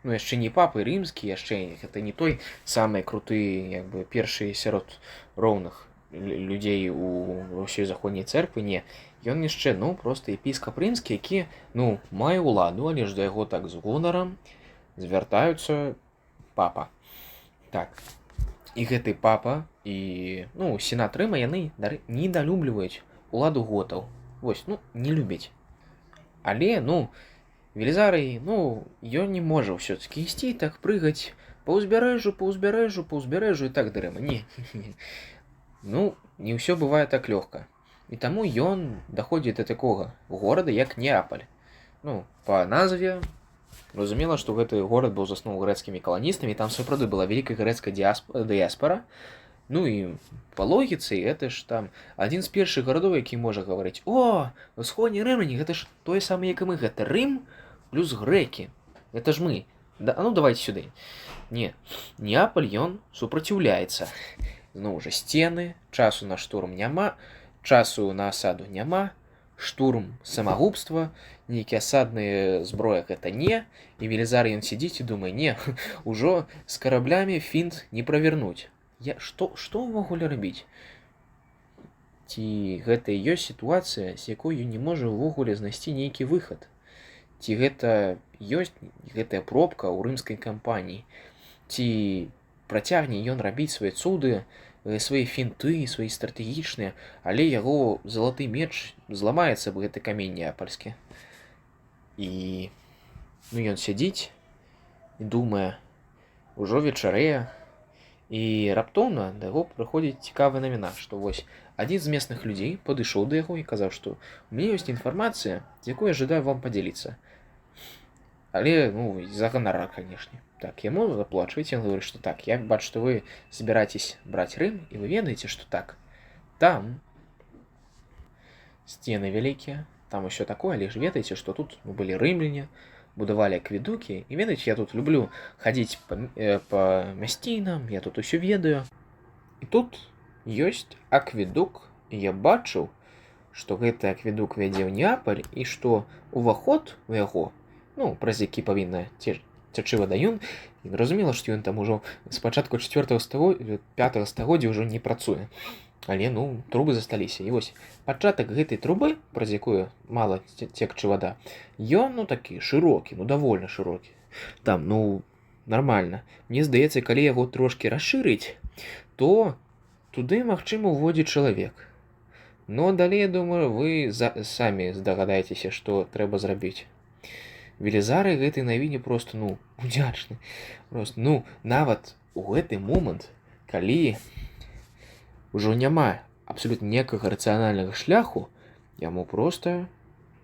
Speaker 1: Ну, яшчэ не папай рымскі, яшчэ гэта не той самы круты, як бы, першы сярод роўных людзей у ўсёй заходняй цэрквы, не. Ён яшчэ, ну, проста епіскап рымскі, які, ну, мае ўладу, але ж да яго так з гонарам звяртаюцца папа. Так. І гэты папа і, ну, сенат Рыма, яны недалюбліваюць уладу готаў. Вось, ну, не любяць. Але, ну, Велізарый, ну, ён не можа ўсё-такі ісці, так прыгаць па ўзбярэжжу і так да Рыма. Не. Ну, не ўсё бывае так лёгка. І таму ён даходзіць да такога горада, як Неапаль. Ну, па назве разумела, што гэты горад быў заснаваны грэцкімі каланістамі, там сапраўды была вялікая грэцкая дыяспара, Ну і па логіцы гэта ж там адзін з першых гарадоў, які можа гаварыць: о, усходні рымляне, гэта ж тое самае, як і мы, гэта Рым плюс грэкі. Это ж мы. Да, а ну давайте сюды. Не, Неаполь ён супраціўляецца. Зноў жа сцены, часу на штурм няма, часу на асаду няма, штурм самагубства, нейкія асадныя зброя гэта не, і Велізар ён сядзіць і думае: не, ужо з караблямі фінт не правернуць. Што ўвогуле рабіць? Ці гэта і ёсць сітуацыя, з якой ён не можа ўвогуле знайсці нейкі выхад? Ці гэта ёсць гэтая пробка ў рымскай кампаніі? Ці працягне ён рабіць свае цуды, свае фінты, свае стратэгічныя, але яго залаты меч зламаецца б гэты камень неапальскі. І ён сядзіць і думае, ужо вечарэе, і раптоўна да яго прыходзіць цікавая навіна, што вось адзін з местных людзей падышоў да яго і казаў, што у мяне ёсць інфармацыя, з якой я жадаю вам падзяліцца. Але, за ганарар, канешне. Так, яму заплачваюць, ён говорыць, што так, я бачу, што вы збіраецесь браць Рым, і вы ведаеце, што так, там сцены вялікія, там усё такое, але ж ведаеце, што тут былі рымляне, будавалі акведукі, і ведаеце, я тут люблю хадзіць па мясцінам, я тут усё ведаю. І тут ёсць акведук, і я бачыў, што гэты акведук вядзе ў Неапаль, і што уваход у яго, праз які павінна цячы вада, ён разумела, што ён там ужо з пачатку 5 стагоддзя ўжо не працуе. Але, трубы засталіся. І вось пачатак гэтай трубы, праз якую мала цекчы вада, ён, такі шырокі, давольна шырокі. Там, нармальна. Мне здаецца, калі яго трошкі расшырыць, то туды, магчыма, уводзіць чалавек. Но далей, я думаю, вы самі здагадаецеся, што трэба зрабіць. Велізары гэтай навіне проста, удзячны. Проста, нават у гэты момант, калі ужо няма абсолютно ніякага рацыянальнага шляху, яму проста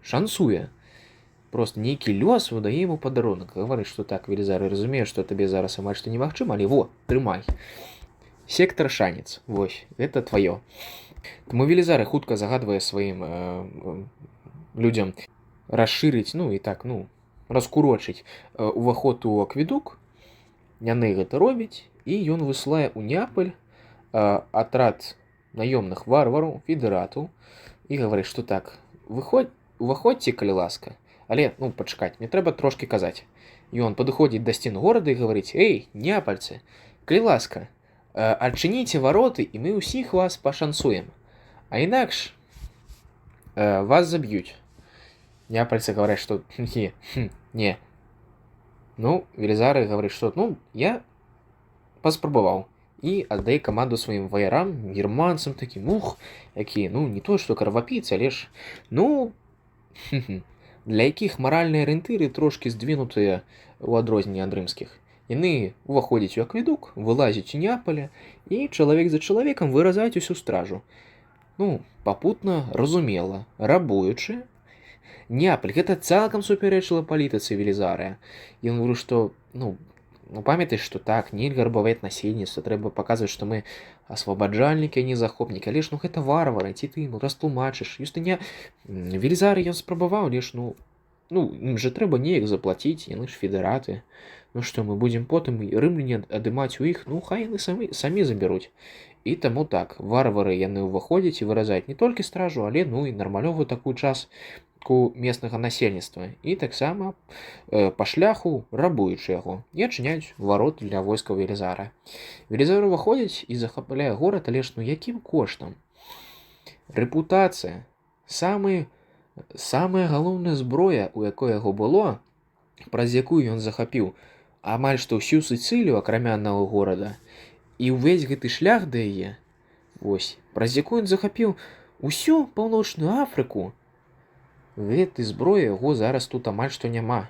Speaker 1: шансуе. Проста нейкі лёс выдае яму падарунак. Гаварыць, што так, Велізар, я разумею, што табе зараз амаль што немагчыма, але трымай. Сектар шанец. Вось, гэта тваё. Таму Велізар хутка загадвае сваім людзям расшырыць, і так, раскурочыць уваход у акведук. Яны гэта робяць, і ён высылае ў Неапаль атрад наёмных варвараў, федэратаў, і гаварыць, што так, уваходзьце, калі ласка, але, пачакаць, мне трэба трошкі казаць. Ён падыходзіць да сцен горада і гаварыць: эй, неапальцы, калі ласка, адчыніце вароты, і мы ўсіх вас пашансуем, а інакш вас заб'юць. Неапальцы гавараць, што не. Велізар гаварыць, што я паспрабаваў. І аддае каманду сваім ваярам, германцам такім, якія, не то, што крывапійцы, але ж, для якіх маральныя арыентыры трошкі здвінутыя ў адрозненне ад рымскіх. Яны ўваходзяць у акведук, вылазяць у Неапаля, і чалавек за чалавекам выразаюць усю стражу. Папутна, разумела, рабуючы. Неапаль, гэта цалкам супярэчыла палітыцы Велізара. Ён говорыў, што, памятаеш, што так, нельга рабаваць насельніцтва, трэба паказваць, што мы асвабаджальнікі, а не захопнікі, але ж, гэта варвары, ці ты ім растлумачыш. Велізар ён спрабаваў, але ж, ім жа трэба неяк заплаціць, яны ж федэраты. Што, мы будзем потым рымляне адымаць у іх, хай яны самі забяруць. І таму так, варвары яны ўваходзяць і выразаюць не толькі стражу, але, і нармалёвую такую частку местнага насельніцтва. І таксама па шляху рабуючы яго і адчыняюць вароты для войскаў Велізара. Велізар уваходзіць і захапляе горад, але ж, якім коштам? Рэпутацыя. Самая галоўная зброя, у якой яго было, праз якую ён захапіў амаль што ўсю Сіцылію, акрамя аднаго горада, і ўвесь гэты шлях да яе, праз якую ён захапіў усю паўночную Афрыку, гэтай зброі яго зараз тут амаль што няма.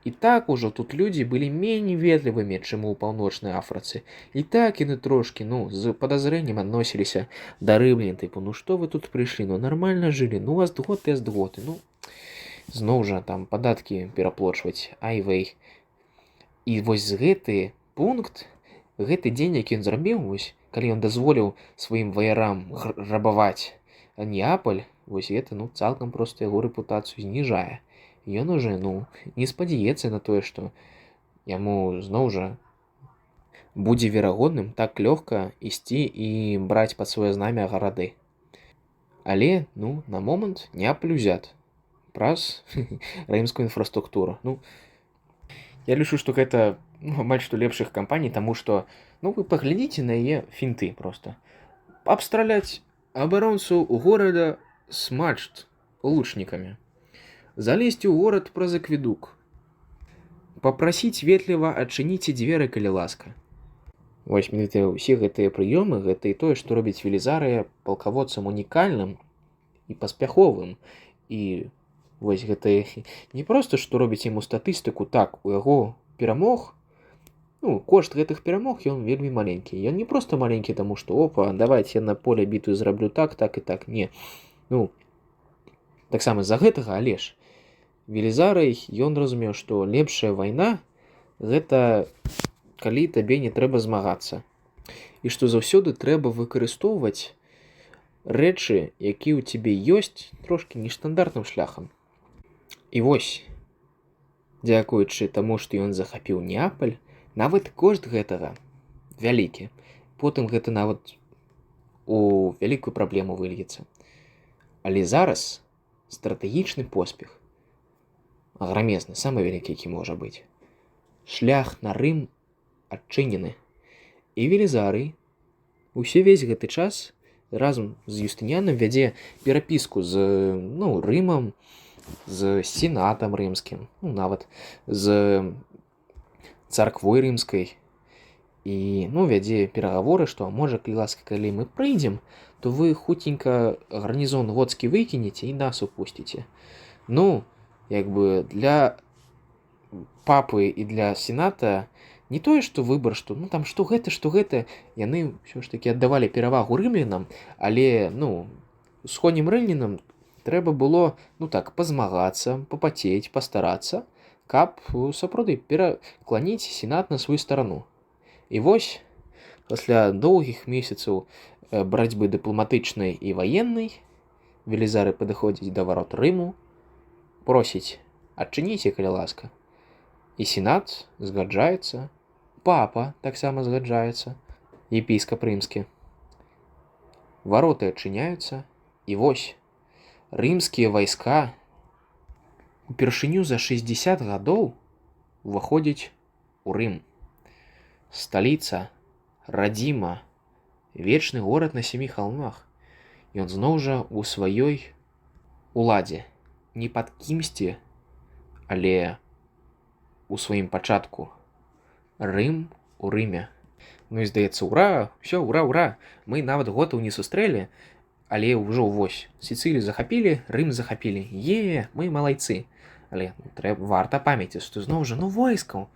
Speaker 1: І так ужо тут людзі былі меней ветлівымі, чым у паўночнай Афрыцы. І так яны трошкі, з падазрэннем адносіліся да рымлян, што вы тут прыйшлі, нармальна жылі, аздготы, зноў жа там падаткі пераплочваць, айвэй. І вось гэты пункт, гэты дзень, які ён зрабіў,
Speaker 2: калі ён дазволіў сваім ваярам рабаваць Неаполь, вось гэта цалкам проста яго рэпутацыю зніжае. Ён уже не спадзяецца на тое, што яму зноў жа будзе верагодным так лёгка ісці і браць пад сваё знамя гарады. Але на момант Неаполь узят праз рымскую інфраструктуру. Я лічу, што гэта амаль што лепшых кампаній, таму што вы паглядзіце на яе фінты проста. Абстраляць абаронцу горада з мачт лучнікамі, залезці ў горад праз акведук, папрасіць ветліва адчыніце дзверы, калі ласка. Вось менавіта ўсе гэтыя прыёмы, гэта і тое, што робіць Велізарыя палкаводцам унікальным і паспяховым. І вось гэта не проста, што робіць яму статыстыку, так, у яго перамог, кошт гэтых перамог, ён вельмі маленькі. Ён не проста маленькі, таму што, давайце я на поле бітвы зраблю так, так і так. Не. Таксама з-за гэтага, але ж Велізарый, ён разумеў, што лепшая вайна гэта калі табе не трэба змагацца. І што заўсёды трэба выкарыстоўваць рэчы, якія ў цябе ёсць, трошкі нештандартным шляхам. І вось, дзякуючы таму, што ён захапіў Неаполь, нават кошт гэтага вялікі. Потым гэта нават у вялікую праблему выльецца. Але зараз стратэгічны поспех, аграмезны, самы вялікі, які можа быць. Шлях на Рым адчынены. І Велізарый увесь гэты час разам з Юстыніянам вядзе перапіску з Рымам, з сенатам рымскім, нават з царквой рымскай. І вядзе перагаворы, што можа, калі ласка, калі мы прыйдзем, то вы хутенька гарнізон годскі выкінеце і нас упусціце. Для папы і для сената не тое, што выбар, што там што гэта, яны ўсё ж такі аддавалі перавагу рымлянам, але усходнім рымлянам трэба было пазмагацца, папацець, пастарацца, каб сапраўды перакланіць сенат на сваю старану. І вось, пасля доўгіх месяцаў барацьбы дыпламатычнай і ваеннай, Велізарый падыходзіць да варот Рыму, просіць: адчыніце, калі ласка. І сенат згаджаецца, папа таксама згаджаецца, епіскап рымскі. Вароты адчыняюцца, і вось рымскія вайска упершыню за 60 гадоў уваходзяць у Рым. Сталіца, радзіма, вечны горад на 7 халмах. Ён зноў жа у сваёй уладзе. Не пад кімсьці, але у сваім пачатку. Рым у Рыме. І здаецца, ура, ўсё, ура, ура, мы нават готаў не сустрэлі, але ўжо вось, Сіцылію захапілі, Рым захапілі. Мы малайцы. Але варта памяці, што зноў жа, войскаў.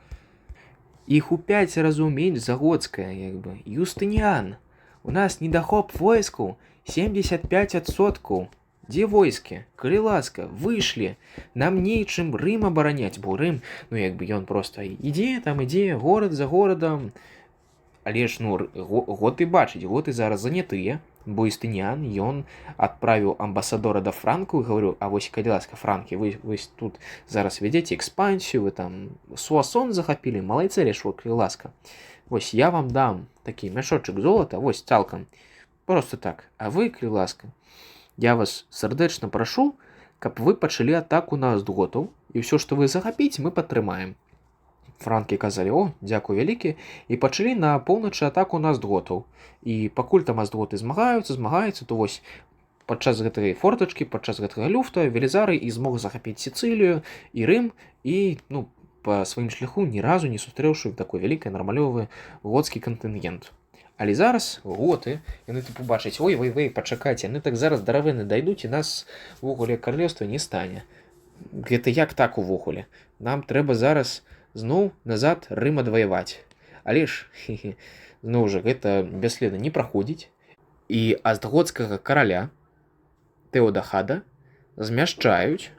Speaker 2: Іх у 5 разоў менш за годскае, Юстыніян. У нас недахоп войскаў 75%. Дзе войскі? Калі ласка, выйшлі. Нам нейчым Рым абараняць, бо Рым, ён проста ідзе, горад за горадам. Але ж, готы бачыць, готы зараз занятыя, бо Юстыніян, ён адправіў амбасадора да франкаў і гаварыў: а вось, калі ласка, франкі, вы тут зараз вядзеце экспансію, вы там Суасон захапілі, малайцы, калі ласка. Вось я вам дам такі мяшочак золата, вось цалкам. Просто так. А вы, калі ласка, я вас сардэчна прашу, каб вы пачалі атаку на астготаў, і ўсё, што вы захапіце, мы падтрымаем. Франкі казалі: дзякуй вялікі, і пачалі на поўначы атаку на астготаў. І пакуль там астготы змагаюцца, то вось падчас гэтай фортачкі, падчас гэтага люфта Велізарый і змог захапіць Сіцылію і Рым, і па сваім шляху ні разу не сустрэўшы такой вялікай нармалёвы годскі кантынгент. Але зараз готы, яны побачаць: ой, пачакайце, яны так зараз да Равенны дайдуць, і нас увогуле каралеўства не стане. Гэта як так увогуле? Нам трэба зараз зноў назад Рым адваяваць. Але ж, зноў жа, гэта бясследна не праходзіць. І астготскага караля Тэодахада змяшчаюць,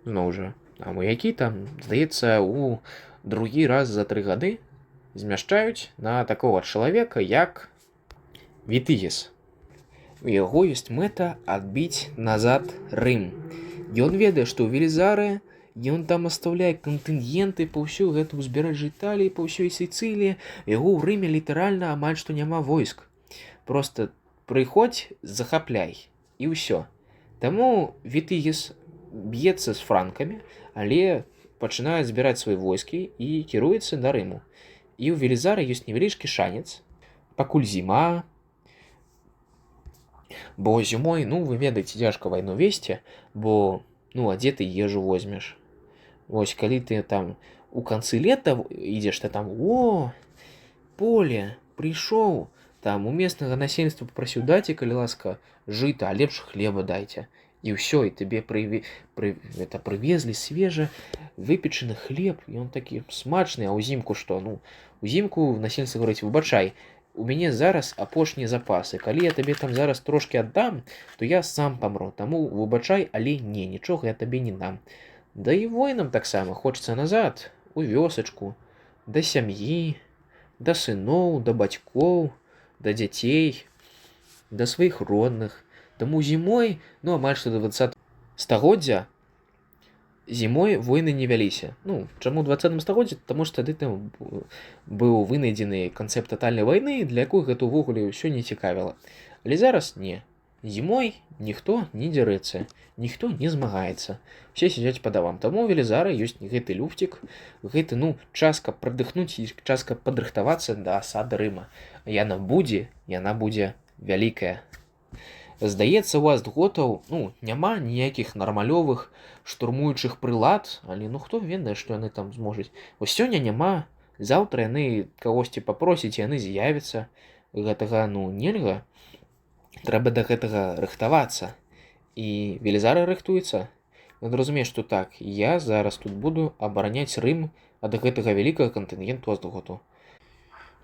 Speaker 2: зноў жа, які там, здаецца, у другі раз за 3 гады змяшчаюць на такого чалавека, як Вітыгіс. У яго ёсць мэта адбіць назад Рым. Ён ведае, што ў Велізары ён там оставляе кантынгенты па ўсю гэту ўзбярэжжа Італіі, па ўсёй Сіцыліі. Яго ў Рыме літаральна амаль што няма войск. Просто прыходзь, захапляй, і ўсё. Таму Вітыгіс б'ецца з франкамі, але пачынае збіраць свае войскі і кіруецца да Рыму. І ў Велізары ёсць невялічкі шанец, пакуль зіма, бо зімой, ну, вы ведаеце, цяжка вайну весці, бо, ну, а дзе ты ежу возьмеш? Вось, калі ты там у канцы лета ідзеш, ты там, о, поле, прыйшоў, там у местнага насельніцтва папрасіў, дайце, калі ласка, жыта, а лепш хлеба дайце. І ўсё, і табе прывезлі свежа выпечаны хлеб, і он такі смачны, а ўзімку што? Ну, узімку насельніцтва говорыць, выбачай, у мяне зараз апошнія запасы. Калі я табе там зараз трошкі аддам, то я сам памру. Таму выбачай, але не, нічога я табе не дам. Да і воінам таксама хочацца назад, у вёсачку, да сям'і, да сыноў, да бацькоў, да дзяцей, да сваіх родных. Таму зімой, ну амаль што да 20 стагоддзя, зімой войны не вяліся. Ну, чаму 20 стагоддзі? Таму што тады там быў вынайдзены канцэпт татальнай вайны, для якой гэта ўвогуле ўсё не цікавіла. Але зараз не. Зімой ніхто не дзярэцца, ніхто не змагаецца. Усе сядзяць па дамам. Таму у Велізары ёсць гэты люфцік, гэты, ну, час, каб прадыхнуць і час, каб падрыхтавацца да асады Рыма. Яна будзе вялікая. Здаецца, у астготаў, ну, няма ніякіх нармалёвых штурмуючых прылад, але ну хто ведае, што яны там зможуць. Вось сёння няма, заўтра яны кагосьці папросяць, яны з'явяцца. Гэтага, ну, нельга. Трэба да гэтага рыхтавацца. І Велізара рыхтуецца. Ён разумее, што так, я зараз тут буду абараняць Рым ад гэтага вялікага кантынгенту астготу.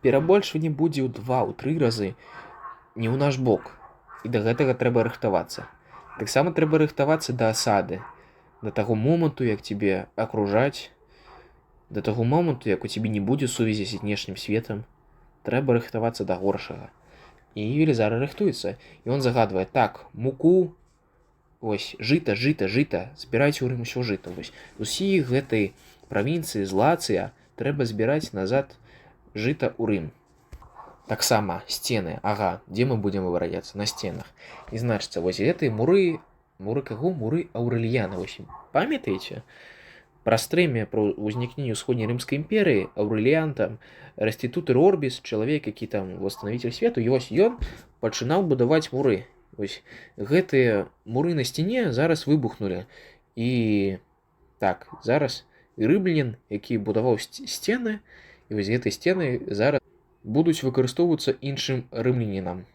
Speaker 2: Перабольшванне будзе ў 2-3 разы не ў наш бок. І да гэтага трэба рыхтавацца. Таксама трэба рыхтавацца да асады, да таго моманту, як цябе акружаць, да таго моманту, як у цябе не будзе сувязі з знешнім светам. Трэба рыхтавацца да горшага. І Велізара рыхтуецца. І ён загадвае, так, муку, ось, жыта, збірайце ў Рым усё жыта. Вось, усіх гэтай правінцыі, з Лацыя, трэба збіраць назад жыта ў Рым. Таксама сцены, ага, дзе мы будзем абараняцца? На сценах. І значыцца, вось гэтыя муры каго? Муры Аўрэліяна. Вось, памятаеце? Пра стрэме, пра ўзнікненне ўсходняй Рымскай імперыі, Аўрэліян там, рэстытутыр орбіс, чалавек, які там восстанавіцель свету, і вось ён пачынаў будаваць муры. Вось, гэтыя муры на сцяне зараз выбухнулі. І так, зараз рымлянін, які будаваў сцены, і вось гэтыя сцены зараз будуць выкарыстоўвацца іншым рымлянінам.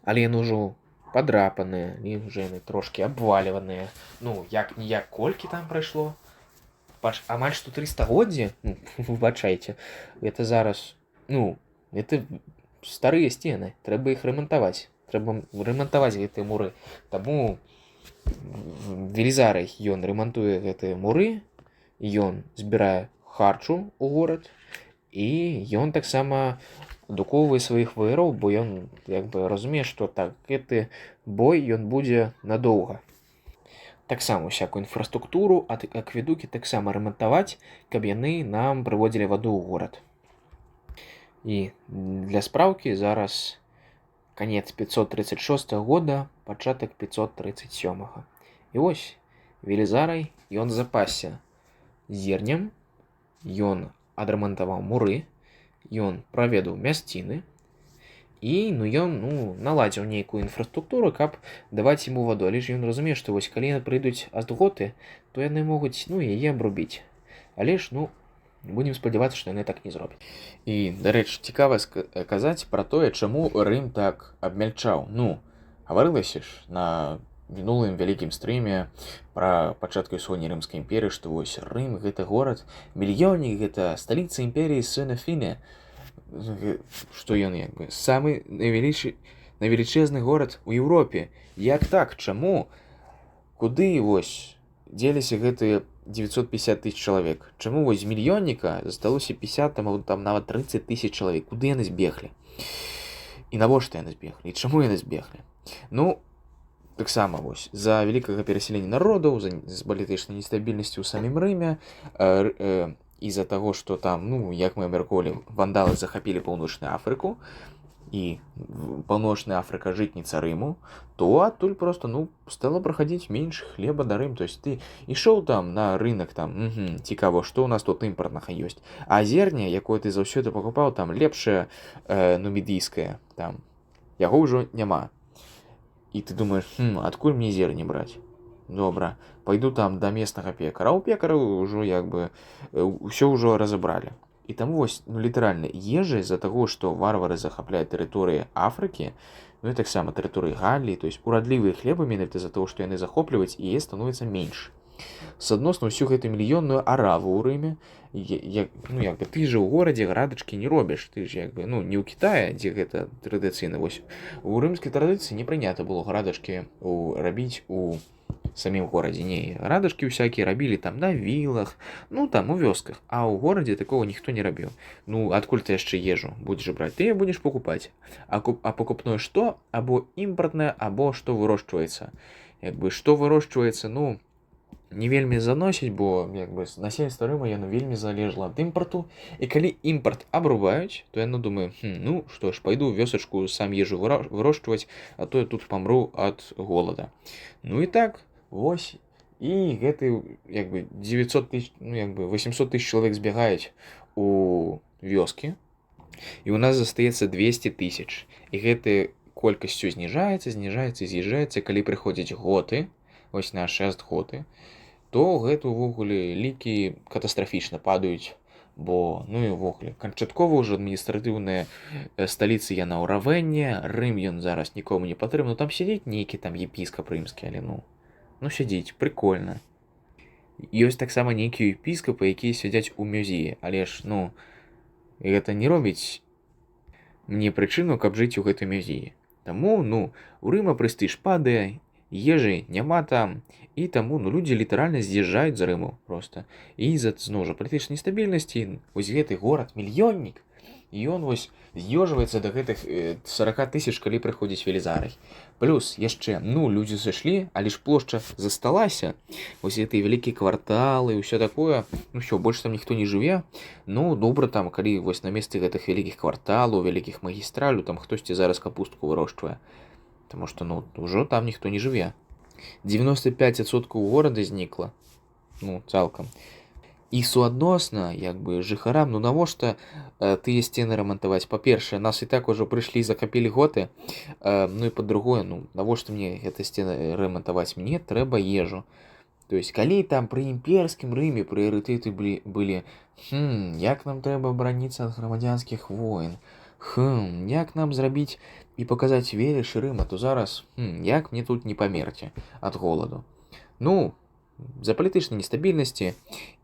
Speaker 2: Але яны ўжо падрапаныя, ўжо яны трошкі абваліваныя. Ну, як-ніяк колькі там прайшло? Амаль што 3 стагоддзі? Ну, выбачайце. Гэта зараз, ну, гэта старыя сцены. Трэба іх рамантаваць. Трэба рамантаваць гэтыя муры. Таму Велізарай ён рамантуе гэтыя муры, ён збірае харчу ў горад, і ён таксама адукоўвае сваіх ваіроў, бо ён як бы разумее, што так, гэты бой ён будзе надоўга. Таксама усякую інфраструктуру, акведукі таксама рамантаваць, каб яны нам прыводзілі ваду ў горад. І для спраўкі зараз канец 536 года, пачатак 537. І вось Велізарай ён запасся зернем, ён адрамантаваў муры, ён праведаў мясціны, і ну ён наладзіў нейкую інфраструктуру, каб даваць яму ваду. Але ж ён разумее, што вось калі прыйдуць астготы, то яны могуць яе абрубіць. Але ж будзем спадзявацца, што яны так не зробяць. І, дарэчы, цікава казаць пра тое, чаму Рым так абмяльчаў. Ну, гаварылася ж на мінулым вялікім стрыме пра пачатку ўсходняй Рымскай імперыі, што вось Рым гэта горад мільённік, гэта сталіца імперіі сына Фіне, што ён як бы самы найвелічэзны горад у Еўропе. Як так? Чаму? Куды вось дзеліся гэтыя 950 000 чалавек? Чаму вось з мільённіка засталося 50, там нават 30 000 чалавек? Куды яны збеглі? І навошта яны збеглі? І чаму яны збеглі? Ну, таксама вось з-за вялікага перасялення народаў, з палітычнай нестабільнасці ў самім Рыме, з-за таго, што там, ну, як мы абмяркоўвалі, вандалы захапілі Паўночную Афрыку, і Паўночная Афрыка жытніца Рыму, то адтуль просто, ну, стала праходзіць менш хлеба да Рым. То есть ты ішоў там на рынок, там, цікаво, што ў нас тут імпартнага ёсць. А зерне, якое ты заўсёды пакупаў, там лепшае, нумідійскае, там, яго ўжо няма. І ты думаеш, адкуль мне зерне браць? Добра, пайду там да местнага пекара. А ў пекара ўжо як бы ўсё ўжо разабралі. І таму вось, ну, літаральна, ежа з-за таго, што варвары захапляюць тэрыторыі Афрыкі, ну і таксама тэрыторыі Галліі, то есть урадлівыя хлебы менавіта з-за таго, што яны захопліваюць, і яе становіцца менш. Суадносна ўсю гэту мільённую араву ў Рыме, ну, як бы, ты же ў горадзе градачкі не робіш, ты ж, як бы, ну, не ў Кітаі, дзе гэта традыцыйна, вось, у рымскай традыцыі не прынята было градачкі рабіць у самім горадзе. Не, градачкі ўсякія рабілі там на вілах, ну, там, у вёсках, а ў горадзе такого ніхто не рабіў. Ну, адкуль ты яшчэ ежу будзеш браць? Ты будзеш пакупаць. А пакупное што? Або імпартнае, або што вырошчваецца. Як бы, што вырошчваецца, ну, не вельмі заносіць, бо як бы насельніцтва Рыма яно вельмі залежала ад імпарту, і калі імпарт абрубаюць, то яно думае, ну што ж, пайду ў вёсачку сам ежу вырошчваць, а то я тут памру ад голада. Ну і так, вось, і гэты як бы 900 тысяч, ну як бы 800 тысяч чалавек збягаюць у вёскі, і ў нас застаецца 200 тысяч. І гэтай колькасцю зніжаецца, з'язджаецца, калі прыходзяць готы, вось нашы астготы, то гэта ўвогуле лікі катастрафічна падаюць, бо, ну і ўвогуле, канчаткова ўжо адміністратыўная сталіца яна ў Равенне, Рым ён зараз нікому не патрэбны, ну там сядзіць нейкі там епіскап рымскі, але ну сядзіць, прикольна. Ёсць таксама нейкія епіскапы, якія сядзяць у музеі, але ж, ну, гэта не робіць мне прычыну, каб жыць у гэтай музеі. Таму, ну, у Рыма прэстыж падае, ежы няма там, і таму, ну, людзі літаральна з'язджаюць з Рыму проста. І з-за, зноў жа, палітычнай стабільнасці, вось гэты горад-мільённік, і ён вось з'ёжваецца да гэтых 40 тысяч, калі прыходзіць велізарый. Плюс яшчэ, ну, людзі сышлі, але ж плошча засталася, вось гэтыя вялікія кварталы, ўсё такое, ну ўсё, больш там ніхто не жыве. Ну, добра там, калі вось на месцы гэтых вялікіх кварталаў, вялікіх магістралю, там хтосьці зараз капустку вырошчвае. Таму што, ну, ўжо там ніхто не жыве. 95% горада знікла. Ну, цалкам. І суадносна, як бы, жыхарам, ну, навошта тыя сцены рамантаваць? Па-першае, нас і так ужо прыйшлі, закапілі готы. Ну, і па-другое, ну, навошта мне гэтыя сцены рамантаваць? Мне трэба ежу. То есть, калі там пры імперскім Рыме прыярытэты былі, як нам трэба абараніцца ад грамадзянскіх войн? Як нам зрабіць і паказаць веліч Рыма, то зараз, як мне тут не памерці ад голаду? Ну, за палітычнай нестабільнасці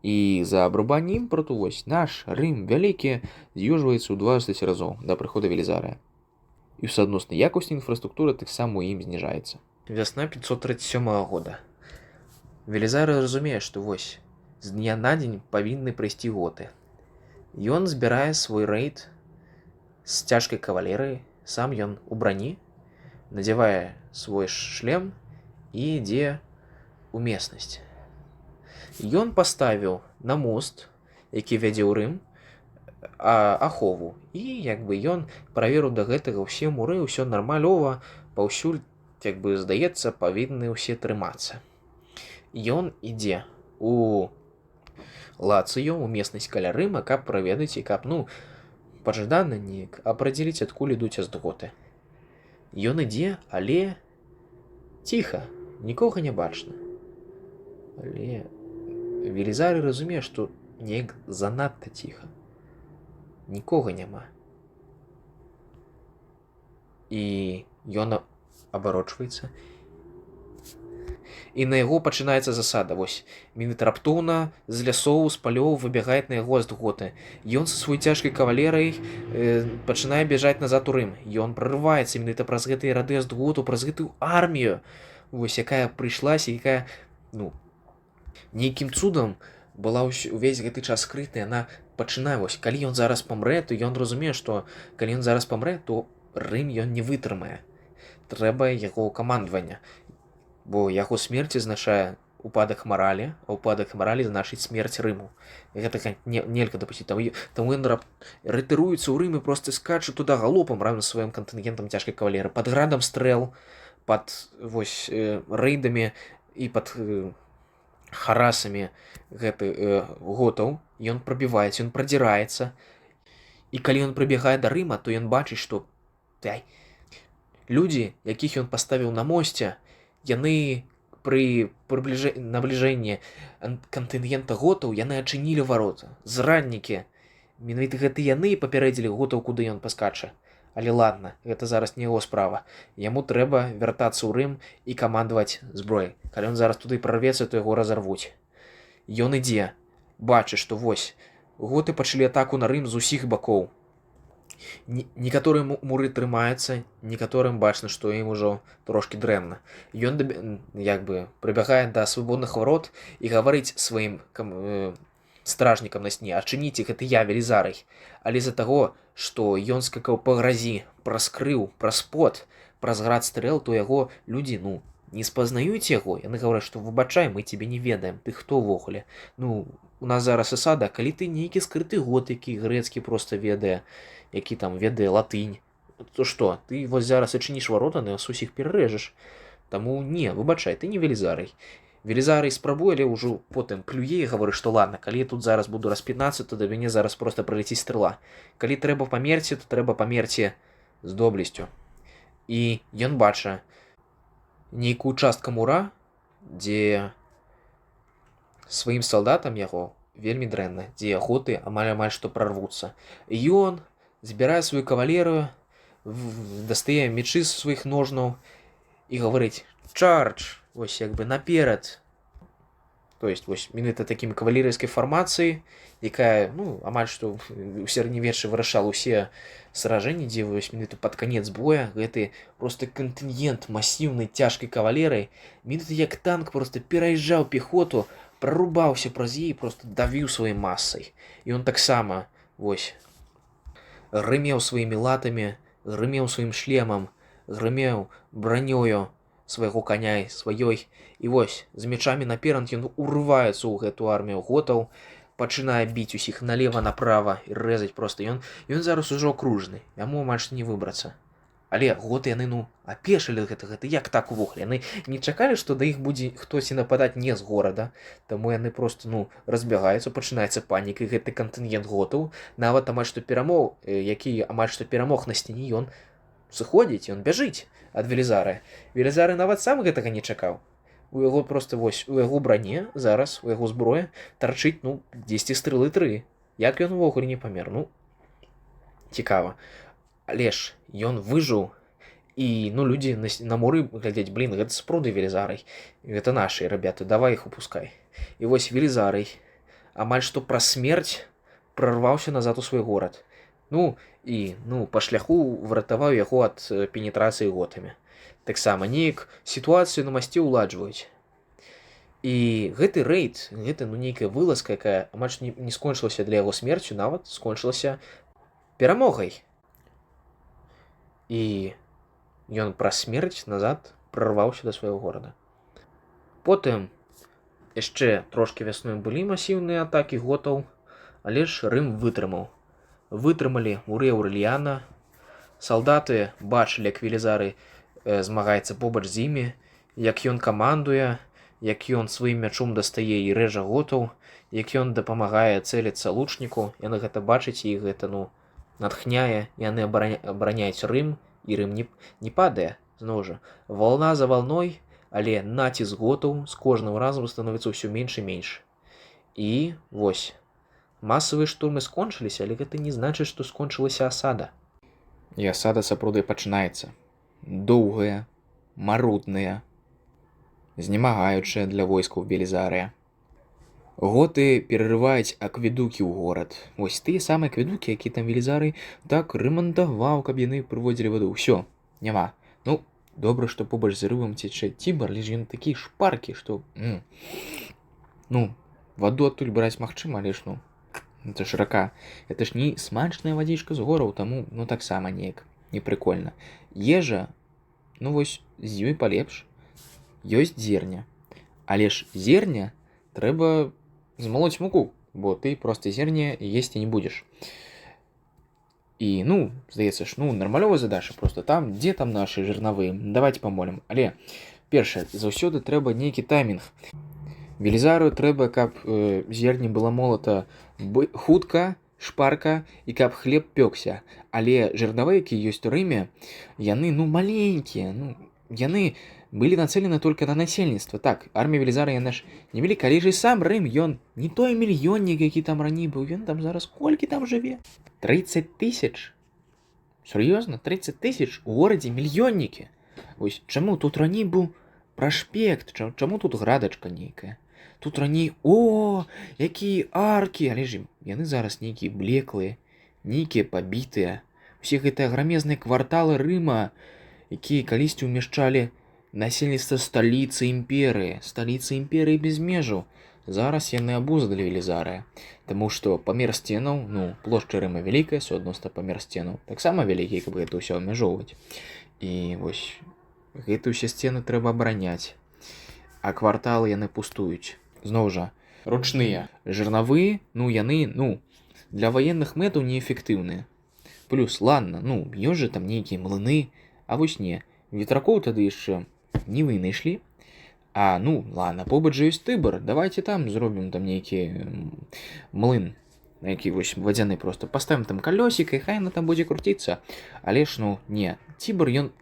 Speaker 2: і за абрубанне імпарту, вось, наш Рым вялікі з'ёжваецца ў 20 разоў да прыхода велізарыя. І суадносна якасць інфраструктуры таксама ў ім зніжаецца. Вясна 537 года. Велізары разумее, што вось, з дня на дзень павінны прыйсці готы. Ён збірае свой рэйд з цяжкай кавалерыі, сам ён у брані, надзявае свой шлем і ідзе у местнасць. Ён паставіў на мост, які вядзе ў Рым, ахову, і як бы ён праверыў да гэтага ўсе муры, ўсё нармалёва, паўсюль, як бы здаецца, павінны ўсе трымацца. Ён ідзе у Лацыё, у местнасць каля Рыма, каб праведаць і каб, ну, пажадана неяк апрадзеліць, адкуль ідуць астготы. Ён ідзе, але ціха, нікога не бачна. Але велізары разумее, што неяк занадта ціха. Нікога няма. І ён абарочваецца. І на яго пачынаецца засада. Вось, менавіта раптоўна з лясоў, з палёў выбягае на яго астготы. Ён са свой цяжкай кавалерай пачынае бяжаць назад у Рым. Ён прарываецца менавіта праз гэтыя рады астготу, праз гэтую армію, вось, якая прыйшлася, якая, ну, нейкім цудам была ўвесь гэты час скрытая. Яна пачынае, вось, калі ён зараз памрэ, то ён разумее, што калі ён зараз памрэ, то Рым ён не вытрымае. Трэба яго камандавання, бо яго смерць азначае упадак маралі, а упадак маралі значыць смерць Рыму. Гэтага нельга дапусціць. Таму ён рэтыруецца ў Рыме, проста скача туды галопам разам з сваім кантынгентам цяжкай кавалерыі, пад градам стрэл, пад рэйдамі і пад харасамі готаў. Ён прабіваецца, ён прадзіраецца. І калі ён прыбягае да Рыма, то ён бачыць, што людзі, якіх ён паставіў на мосце, яны пры набліжэнні кантынгента готаў яны адчынілі варота. Зраднікі, менавіта гэта яны папярэдзілі готаў, куды ён паскача. Але ладна, гэта зараз не яго справа. Яму трэба вяртацца ў Рым і камандаваць зброяй. Калі ён зараз туды прарвецца, то яго разарвуць. Ён ідзе, бачыць, што вось готы пачалі атаку на Рым з усіх бакоў. Некаторыя муры трымаюцца, некаторым бачна, што ім ужо трошкі дрэнна. Ён прыбягае да свабодных варот і гаворыць сваім стражнікам на сне: адчыніце, гэта я, Велізарый. Але з-за таго, што ён скакаў па гразі, праз крыў, праз пот, праз град стрэл, то яго людзі не спазнаюць яго. Яны гавораць, што выбачай, мы цябе не ведаем, ты хто ўвогуле? У нас зараз асада, калі ты нейкі скрыты гот, які грэцкі проста ведае, які там ведае латынь, то што, ты вось зараз адчыніш варота, нас усіх перарэжаш. Таму не, выбачай, ты не Велізарый. Велізарый спрабуе, але ўжо потым плюе і гаворыць, што ладна, калі я тут зараз буду распінацца, то да мяне зараз проста прылеціць стрыла. Калі трэба памерці, то трэба памерці з доблесцю. І ён бача нейкую частку мура, дзе сваім салдатам яго вельмі дрэнна, дзе готы амаль што прарвуцца. Ён збірае сваю кавалерыю, дастае мечы з сваіх ножнаў і гаворыць: чардж, вось наперад. То есть вось менавіта такім кавалерыйскай фармацыяй, якая амаль што ў сярэднявеччы вырашала ўсе сражэнні, дзе вось менавіта пад канец боя гэты проста кантынгент масіўнай цяжкай кавалерыі, менавіта як танк проста пераязджаў пехоту, прарубаўся праз яе, проста давіў сваёй масай. І ён таксама грымеў сваімі латамі, грымеў сваім шлемам, грымеў бранёю свайго каня сваёй. І вось з мечамі наперад ён урываецца ў гэту армію готаў, пачынае біць усіх налева направа і рэзаць проста. Ён зараз ужо акружаны, яму амаль што не выбрацца. Але готы яны апешылі гэта як так увогуле. Яны не чакалі, што да іх будзе хтосьці нападаць не з горада, таму яны проста разбягаюцца, пачынаецца паніка, і гэты кантынгент готаў, нават амаль што перамог, які амаль што перамог на сцяне, ён сыходзіць, ён бяжыць ад Велізарыя. Велізарый нават сам гэтага не чакаў. У яго проста у яго броне зараз, у яго зброя тарчыць 10 стрэлы 3. Як ён увогуле не памер? Цікава. Але ж ён выжыў, і людзі на муры глядзяць: блін, гэта сапраўды Велізарый, гэта нашы рабяты, давай іх упускай. І вось Велізарый амаль што праз смерць прарваўся назад у свой горад. І па шляху выратаваў яго ад пенетрацыі готамі. Таксама неяк сітуацыю на масце ўладжваюць. І гэты рэйд, гэта нейкая вылазка, якая амаль што не скончылася для яго смерцю, нават скончылася перамогай. І ён праз смерць назад прарваўся да свайго горада. Потым яшчэ трошкі вясной былі масіўныя атакі готаў, але ж Рым вытрымаў. Вытрымалі муры Аўрэліяна. Салдаты бачылі, як Велізарый змагаецца побач з імі, як ён камандуе, як ён сваім мячом дастае і рэжа готаў, як ён дапамагае цэліцца лучніку. Яны гэта бачаць, і гэта натхняе, яны абараняюць Рым, і Рым не падае. Зноў жа, вална за валной, але націск готаў з кожным разам становіцца ўсё менш і менш. І вось, масавыя штурмы скончыліся, але гэта не значыць, што скончылася асада.
Speaker 1: І асада сапраўды пачынаецца. Доўгая, марудная, знемагаючая для войскаў Велізарыя. Готы перарываюць акведукі ў горад. Вось тыя самыя акведукі, які там Велізарый так рамантаваў, каб яны прыводзілі ваду. Усё, няма. Добра, што побач з Рымам цячэ Цібар, але ж ён такі шпаркі, што ваду адтуль браць магчыма, але ж это ж рака. Это ж не смачная вадзічка з гораў, таму таксама неяк
Speaker 2: непрыкольна. Ежа, ну вось з ёй палепш. Ёсць зерня. Але ж зерня трэба змалоць муку, бо ты проста зерня есці не будзеш. І, ну, здаецца ж, ну, нармалёвая задача просто там, дзе там нашы жырнавыя, давайте памолім. Але, першае, заўсёды трэба нейкі таймінг. Велізару трэба, каб зерне было молата хутка, шпарка і каб хлеб пёкся. Але жырнавыя, які ёсць у Рыме, яны, ну, маленькія, ну, яны былі нацелены толькі на насельніцтва. Так, армія Велізара, яна ж невялікая, але ж і сам Рым, ён не той мільённік, які там раней быў, ён там зараз колькі там жыве? 30 тысяч? Сур'ёзна? 30 тысяч у горадзе мільённікі? Вось чаму тут раней быў праспект, чаму тут градачка нейкая? Тут раней, о, якія аркі, але ж яны зараз нейкія блеклыя, нейкія пабітыя. Усе гэтыя грамезныя кварталы Рыма, якія калісьці ўмяшчалі насельніцтва сталіцы імперыі без межаў. Зараз яны абуздалі Велізарыя, таму што памер сценаў, ну, плошча Рыма вялікая, суадносна памер сценаў таксама вялікі, каб гэта ўсё абмяжоўваць. І вось гэтыя ўсе сцены трэба абараняць, а кварталы яны пустуюць. Зноў жа, ручныя. Жырнавыя, ну, яны, ну, для ваенных мэтаў неэфектыўныя. Плюс, ладно, ну, ёсць жа там нейкія млыны, а вось не. Ветракоў тады яшчэ не вынайшлі. А, ну, ладно, побач жа ёсць Тыбар, давайте там зробім там нейкі млын, які вось вадзяны просто. Паставім там калёсік, і хай яна там будзе круціцца. Але ж, ну, не. Тібар, ён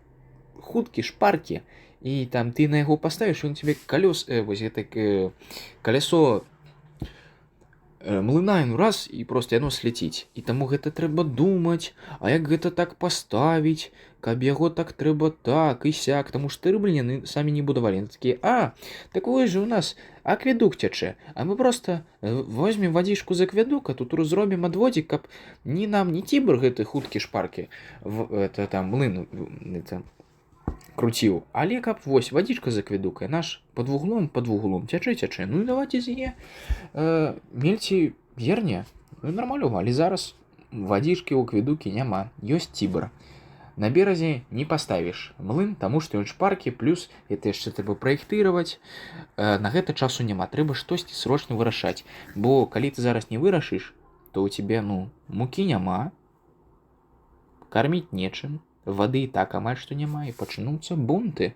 Speaker 2: хуткі, шпаркі, і там ты на яго паставіш, ён тебе вось гэта калясо млына, ну раз, і просто яно сляціць. І таму гэта трэба думаць, а як гэта так паставіць, каб яго так трэба так і сяк, таму што рыблі яны самі не будавалі. Яны такія, так вось жа у нас акведук цячэ, а мы просто возьмем вадзічку з акведука, тут зробім адводзік, каб ні нам, ні Тібар гэты хуткі шпаркі, это там млын, это круціў, але каб вось вадзічка з акведука, наш пад вуглом цячэ, ну і давайте з яе мельці зерня, ну нармалёва, але зараз вадзічкі ў акведукі няма, ёсць Тібар. На беразе не паставіш млын, таму што ён шпаркі, плюс гэта яшчэ трэба праектыраваць, на гэта часу няма, трэба штосьці срочна вырашаць, бо калі ты зараз не вырашыш, то ў цябе, ну, мукі няма, карміць нечым, вады і так амаль што няма, і пачнуцца бунты.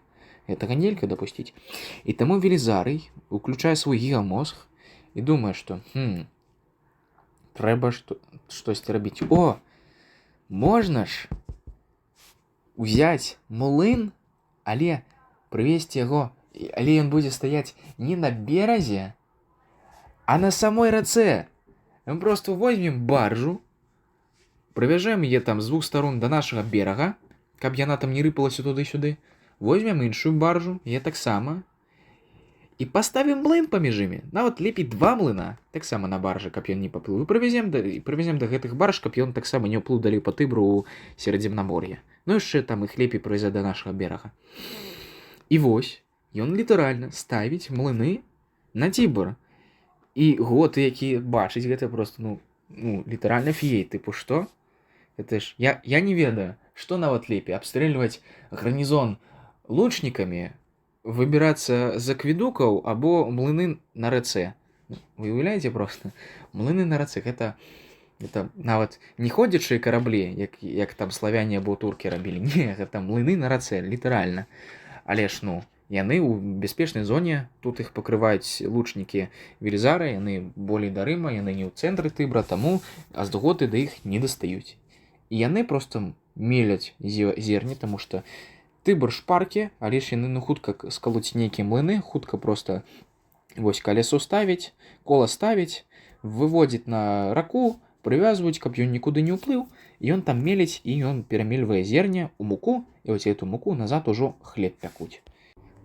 Speaker 2: Гэтага нельга дапусціць. І таму Велізарый уключае свой гігамозг і думае, што трэба штосьці рабіць. О, можна ж узяць млын, але прывесці яго, але ён будзе стаяць не на беразе, а на самой рацэ. Мы просто возьмем баржу, прывяжэм яе там з двух старон да нашага берага, каб яна там не рыпалася туды-сюды, возьмем іншую баржу, яе таксама, і паставім млын паміж імі, нават лепей 2 млына, таксама на баржы, каб ён не паплыў, і прывязем да гэтых барж, каб ён таксама не ўплыў далей па Тыбру ў Сярэдземнамор'е. Ну яшчэ там іх лепей прывязе да нашага берага. І вось, ён літаральна ставіць млыны на Тібар. І готы, якія бачыць гэта просто, ну, літаральна фіей, тыпу што? Это ж, я не ведаю, што нават лепей, абстрэльваць гарнізон лучнікамі, выбірацца з акведукаў або млыны на рацэ. Вы уяўляеце просто? Млыны на рацэ, гэта нават не ходзячыя караблі, як там славяне або туркі рабілі. Не, гэта млыны на рацэ, літаральна. Але ж, ну, яны ў бяспечнай зоне, тут іх пакрываюць лучнікі Велізара, яны болей да Рыма, яны не ў цэнтры Тыбра, таму аздготы да іх не дастаюць. І яны просто меляць зерні, таму што Тыбар шпаркі, але ж яны, ну, хутка скалуць нейкія млыны, хутка просто вось калясо ставіць, кола ставіць, выводзіць на раку, прывязваюць, каб ён нікуды не ўплыў, і ён там меліць, і ён перамельвае зерня ў муку, і вось эту муку назад ужо хлеб пякуць.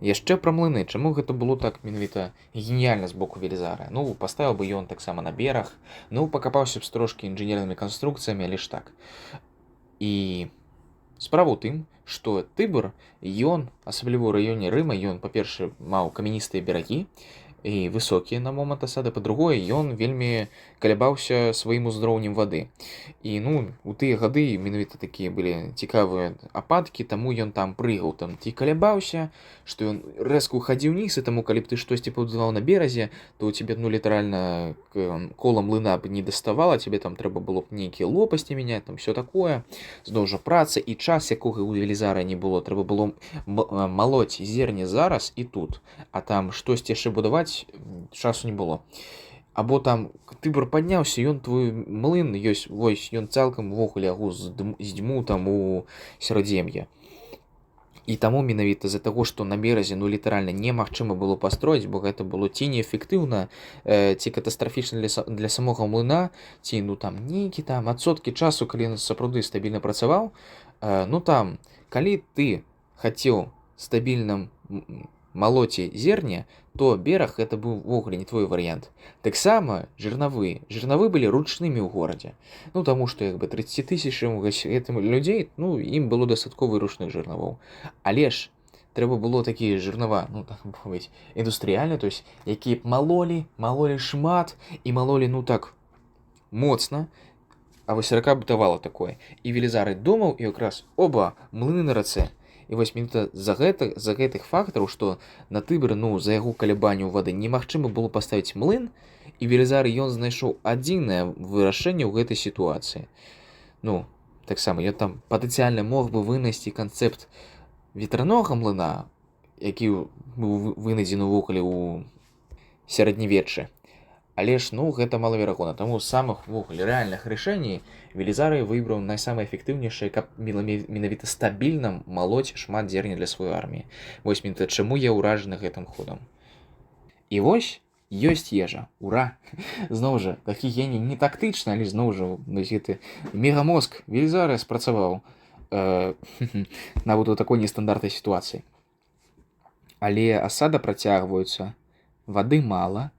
Speaker 2: Яшчэ пра млыны. Чаму гэта было так менавіта геніяльна з боку Велізара? Ну, паставіў бы ён таксама на бераг, ну, пакапаўся б з трошкі інжынернымі канструкцыямі, але ж так. І справа ў тым, што Тыбар, ён, асабліва ў раёне Рыма, ён, па-першае, маў камяністыя берагі, і высокі на момант асады, па-другое, ён вельмі калябаўся сваім узроўнем вады. І ну у тыя гады менавіта такія былі цікавыя ападкі, таму ён там прыгаў, там ці калябаўся, што ён рэзка ўхадзіў уніз, і таму калі б ты штосьці паўдаваў на беразе, то у цябе ну літаральна кола млына б не даставала, цябе там трэба было б нейкія лопасці мяняць, там все такое. Зноў жа праца і час, якога ў велізара не было, трэба было малоць зерне зараз і тут, а там штосьці яшчэ будаваць часу не было. Або там ты б падняўся, ён твой млын ёсць, вось ён цалкам увогуле агу здзьму там у сярэдзем'е. І таму менавіта з-за таго, што на беразе ну літаральна немагчыма было пастроіць, бо гэта было ці неэфектыўна, ці катастрафічна для самога млына, ці ну там нейкі там адсоткі часу, калі ён сапраўды стабільна працаваў. Ну там калі ты хацеў стабільна малоце зерне, то бераг это быў увогуле не твой варыянт. Таксама жырнавы былі ручнымі ў горадзе. Ну таму што як бы 30 тысячам гэтым людзей, ну ім было дастаткова ручных жырнавоў. Але ж трэба было такія жырнава, ну так мовіць, індустрыяльна, то есть якія б малолі шмат і малолі ну так моцна. А вось рака бытавала такое. І велізары думаў, і якраз оба млыны на рацэ. І вось менавіта з-за гэтых фактараў, што на Тыбры, ну, за яго калябанняў вады немагчыма было паставіць млын, і велізары ён знайшоў адзінае вырашэнне ў гэтай сітуацыі. Ну, таксама ён там патэнцыяльна мог бы вынайсці канцэпт ветранога млына, які быў вынайдзены ўвогуле ў сярэднявеччы. Але ж ну гэта малаверагодна, таму з самых ввогуле рэальных рашэнняў велізары выбраў найсамае эфектыўнейшае, каб менавіта стабільна малоць шмат зерня для сваёй арміі. Вось менавіта чаму я ўражаны гэтым ходам. І вось ёсць ежа, ура! Зноў жа, такі геній не тактычна, але зноў жа гэты мегамозг велізары спрацаваў нават у такой нестандартнай сітуацыі. Але асада працягваецца, вады мала.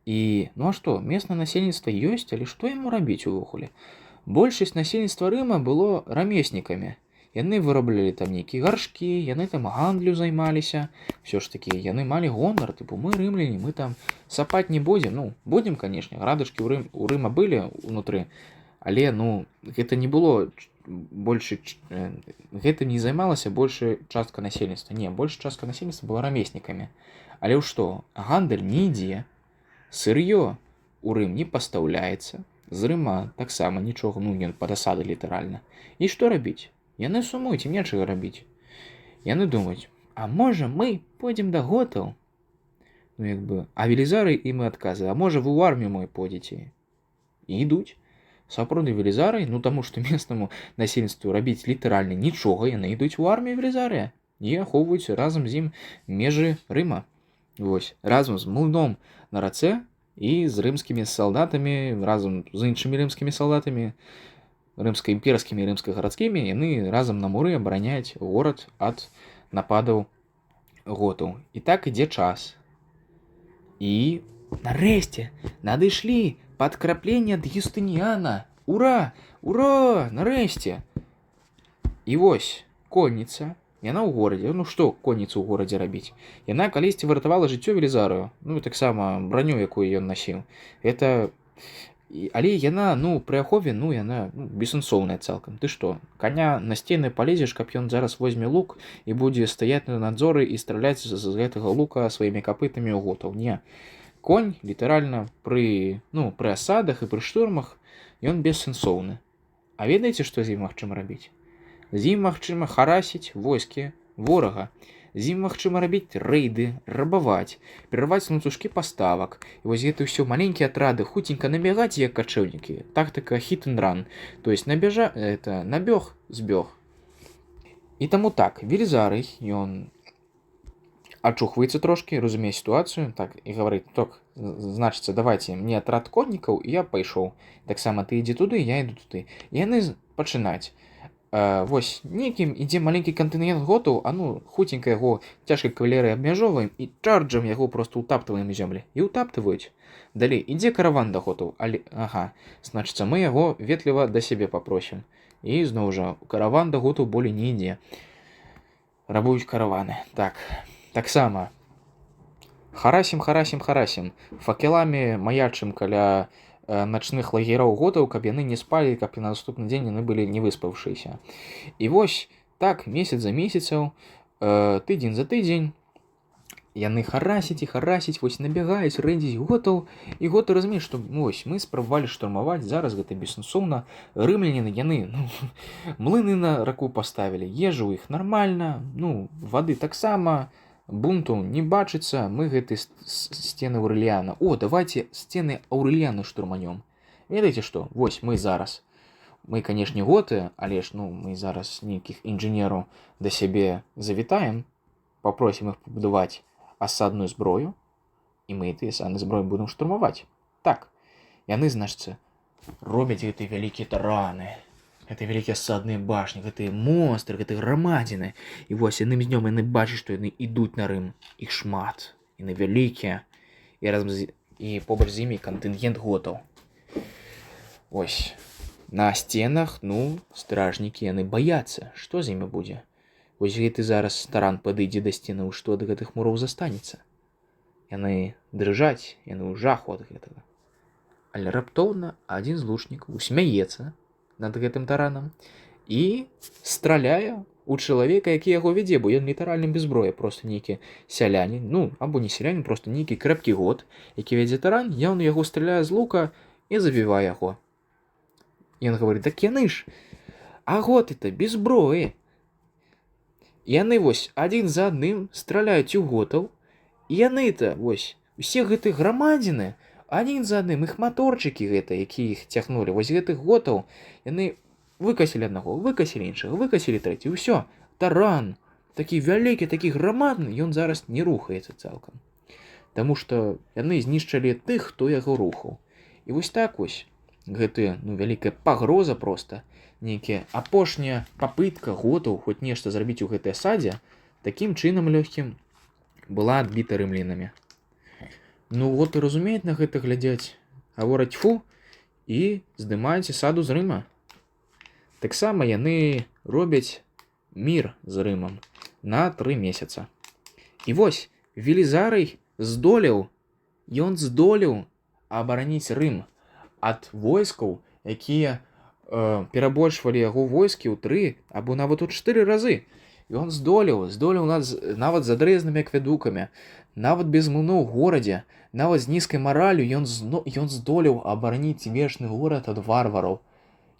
Speaker 2: І, ну а што, местнае насельніцтва ёсць, але што яму рабіць увогуле? Большасць насельніцтва Рыма было рамеснікамі. Яны выраблялі там нейкія гаршкі, яны там гандлю займаліся. Всё ж такі, яны малі гонар, тыпу, мы рымляне, мы там сапаць не будзем. Ну, будзем, канешне, градачкі у Рыма былі ўнутры, але, ну, гэта не было больше, гэта не займалася большая частка насельніцтва. Не, большая частка насельніцтва была рамеснікамі. Але ў што? Гандаль не ідзе. Сыр'ё у Рым не пастаўляецца, з Рыма таксама нічога, ну ён пад асадай літаральна. І што рабіць? Яны сумуюць, ім нечага рабіць. Яны думаюць, а можа мы пойдзем да готаў? Ну як бы, а велізары ім і адказы, а можа вы ў армію мой пойдзеце? І ідуць. Сапраўды велізары, ну таму што местнаму насельніцтву рабіць літаральна нічога, яны ідуць у армію велізарыя і ахоўваюць разам з ім межы Рыма. Вось, разам з млыном на рацэ і з рымскімі салдатамі, разам з іншымі рымскімі салдатамі, рымска-імперскімі і рымска-гарадскімі, яны разам на муры абараняюць горад ад нападаў готаў. І так ідзе час. І нарэшце надышлі падкрапленне ад Юстыніяна. Ура! Ура! Нарэшце! І вось конніца. Яна ў горадзе. Ну што конніцу ў горадзе рабіць? Яна калісьці выратавала жыццё велізарыю. Ну таксама браню, якую ён насіў. Это... Але яна, ну, пры ахове, ну, яна бессэнсоўная цалкам. Ты што, каня на сцены палезеш, каб ён зараз возьме лук і будзе стаяць на надзоры і страляць з гэтага лука сваімі капытамі ў готаў. Не. Конь, літаральна, пры асадах і пры штурмах, ён бессэнсоўны. А ведаеце, што з ім магчыма рабіць? З ім магчыма харасіць войскі ворага. З ім магчыма рабіць рэйды, рабаваць, перарваць ланцужкі паставак. І вось гэта ўсё маленькія атрады, хуценька набягаць, як качэўнікі. Тактыка hit and run. То есть набег, збег. І таму так, велізарый, ён ачухваецца трошкі, разумее сітуацыю, так, і гаварыць, так, значыцца, давайце мне атрад коннікаў, і я пайшоў. Таксама ты ідзі туды, я іду туды. І яны пачынаць. Вось нейкім ідзе маленькі кантынгент готаў, а ну хуценька яго цяжкай кавалерыяй абмяжоўваем і чарджам яго проста ўтаптываем у зямлі. І ўтаптываюць. Далей ідзе караван да готаў, але ага, значыцца мы яго ветліва да сябе папросім. І зноў жа караван да готаў болей не ідзе. Рабуюць караваны. Так. Таксама Харасім. Факеламі маячым каля начных лагераў готаў, каб яны не спалі, каб і на наступны дзень яны былі не выспаўшыся. І вось так месяц за месяцаў, тыдзень за тыдзень яны харасіць, вось набягаюць, рэдзіць готаў, і готы разумеюць, што вось мы спрабавалі штурмаваць, зараз гэта бессэнсоўна. Рымляне яны млыны на раку паставілі, ежу ў іх нармальна, вады таксама, бунту не бачыцца, мы гэты сцены Аўрэліяна. Давайце сцены Аўрэліяна штурманём. Ведаеце што? Вось мы зараз. Мы, канешне, готы, але ж мы зараз нейкіх інжынераў да сябе завітаем, папросім іх пабудаваць асадную зброю, і мы этой асаднай зброю будзем штурмаваць. Так, яны, значыцца, робяць гэтыя вялікія тараны, гэтыя вялікія асадныя башні, гэтыя монстры, гэтыя грамадзіны. І вось адным днём яны бачаць, што яны ідуць на Рым. Іх шмат, яны вялікія, і побач з імі кантынгент готаў. Ось, на сценах, стражнікі, яны баяцца, што з імі будзе. Вось гэты зараз таран падыдзе да сценаў, што ад гэтых муроў застанецца. Яны дрыжаць, яны ў жаху ад гэтага. Але раптоўна адзін з лучнікаў усмяецца над гэтым таранам і страляе ў чалавека, які яго вядзе, бо ён літаральна без зброі, проста нейкі сялянін, або не сялянін, проста нейкі крэпкі год, які вядзе таран, ён яго страляе з лука і забівае яго. Ён гаворыць: так яны ж, а готы-то без зброі. Яны вось адзін за адным страляюць у готаў, і яны-то вось усе гэтыя грамадзіны адзін за адным, іх маторчыкі гэта, якія іх цягнулі, вось гэтых готаў, яны выкасілі аднаго, выкасілі іншага, выкасілі трэці, ўсё, таран, такі вялікі, такі грамадны, ён зараз не рухаецца цалкам. Таму што яны знішчылі тых, хто яго рухаў. І вось так вось гэтая вялікая пагроза проста, нейкая апошняя папытка готаў хоць нешта зрабіць у гэтай асадзе, такім чынам лёгкім была адбіта рымлянамі. Готы разумеюць на гэта, глядзяць, гавораць фу і здымаюць асаду з Рыма. Таксама яны робяць мір з Рымам на 3 месяца. І вось Велізарый здолеў абараніць Рым ад войскаў, якія перабольшвалі яго войскі ў 3 або нават у 4 разы. Ён здолеў нават з адрэзнымі акведукамі, нават без млыноў у горадзе, нават з нізкай мараллю ён здолеў абараніць вечны горад ад варвараў.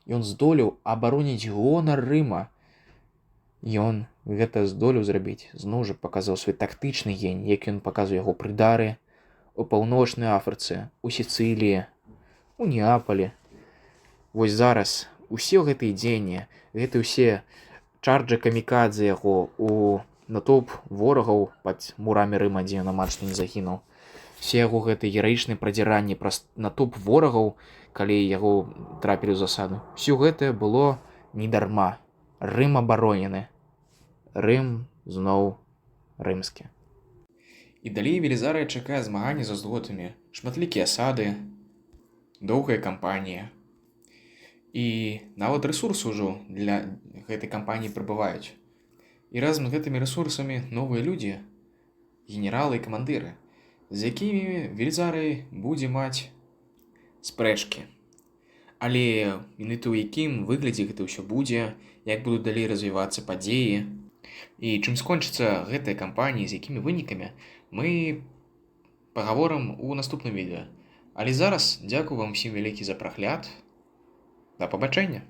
Speaker 2: Ён здолеў абароніць гонар Рыма. Ён гэта здолеў зрабіць, зноў жа паказаў свой тактычны гень, як ён паказвае яго пры Дары, у паўночнай Афрыцы, у Сіцыліі, у Неапале. Вось зараз усе гэтыя дзеянні, гэта ўсе чарджы камікадзе яго у натоўп ворагаў пад мурамі Рыма, дзе ён амаль што не загінуў. Все яго гэтыя гераічныя прадзіранні праз натоўп ворагаў, калі яго трапілі ў засаду. Усё гэта было недарма. Рым абаронены. Рым зноў рымскі. І далей Велізарыя чакае змаганне з остготамі, шматлікія асады, доўгая кампанія. І нават рэсурсы ўжо для гэтай кампаніі прыбываюць. І разам з гэтымі рэсурсамі новыя людзі, генералы і камандыры, з якімі Велізарый будзе маць спрэчкі. Але менавіта ў якім выглядзе гэта ўсё будзе, як будуць далей развівацца падзеі, і чым скончыцца гэтая кампанія, з якімі вынікамі, мы пагаворым у наступным відэа. Але зараз дзякую вам усім вялікі за прагляд. Да пабачэння!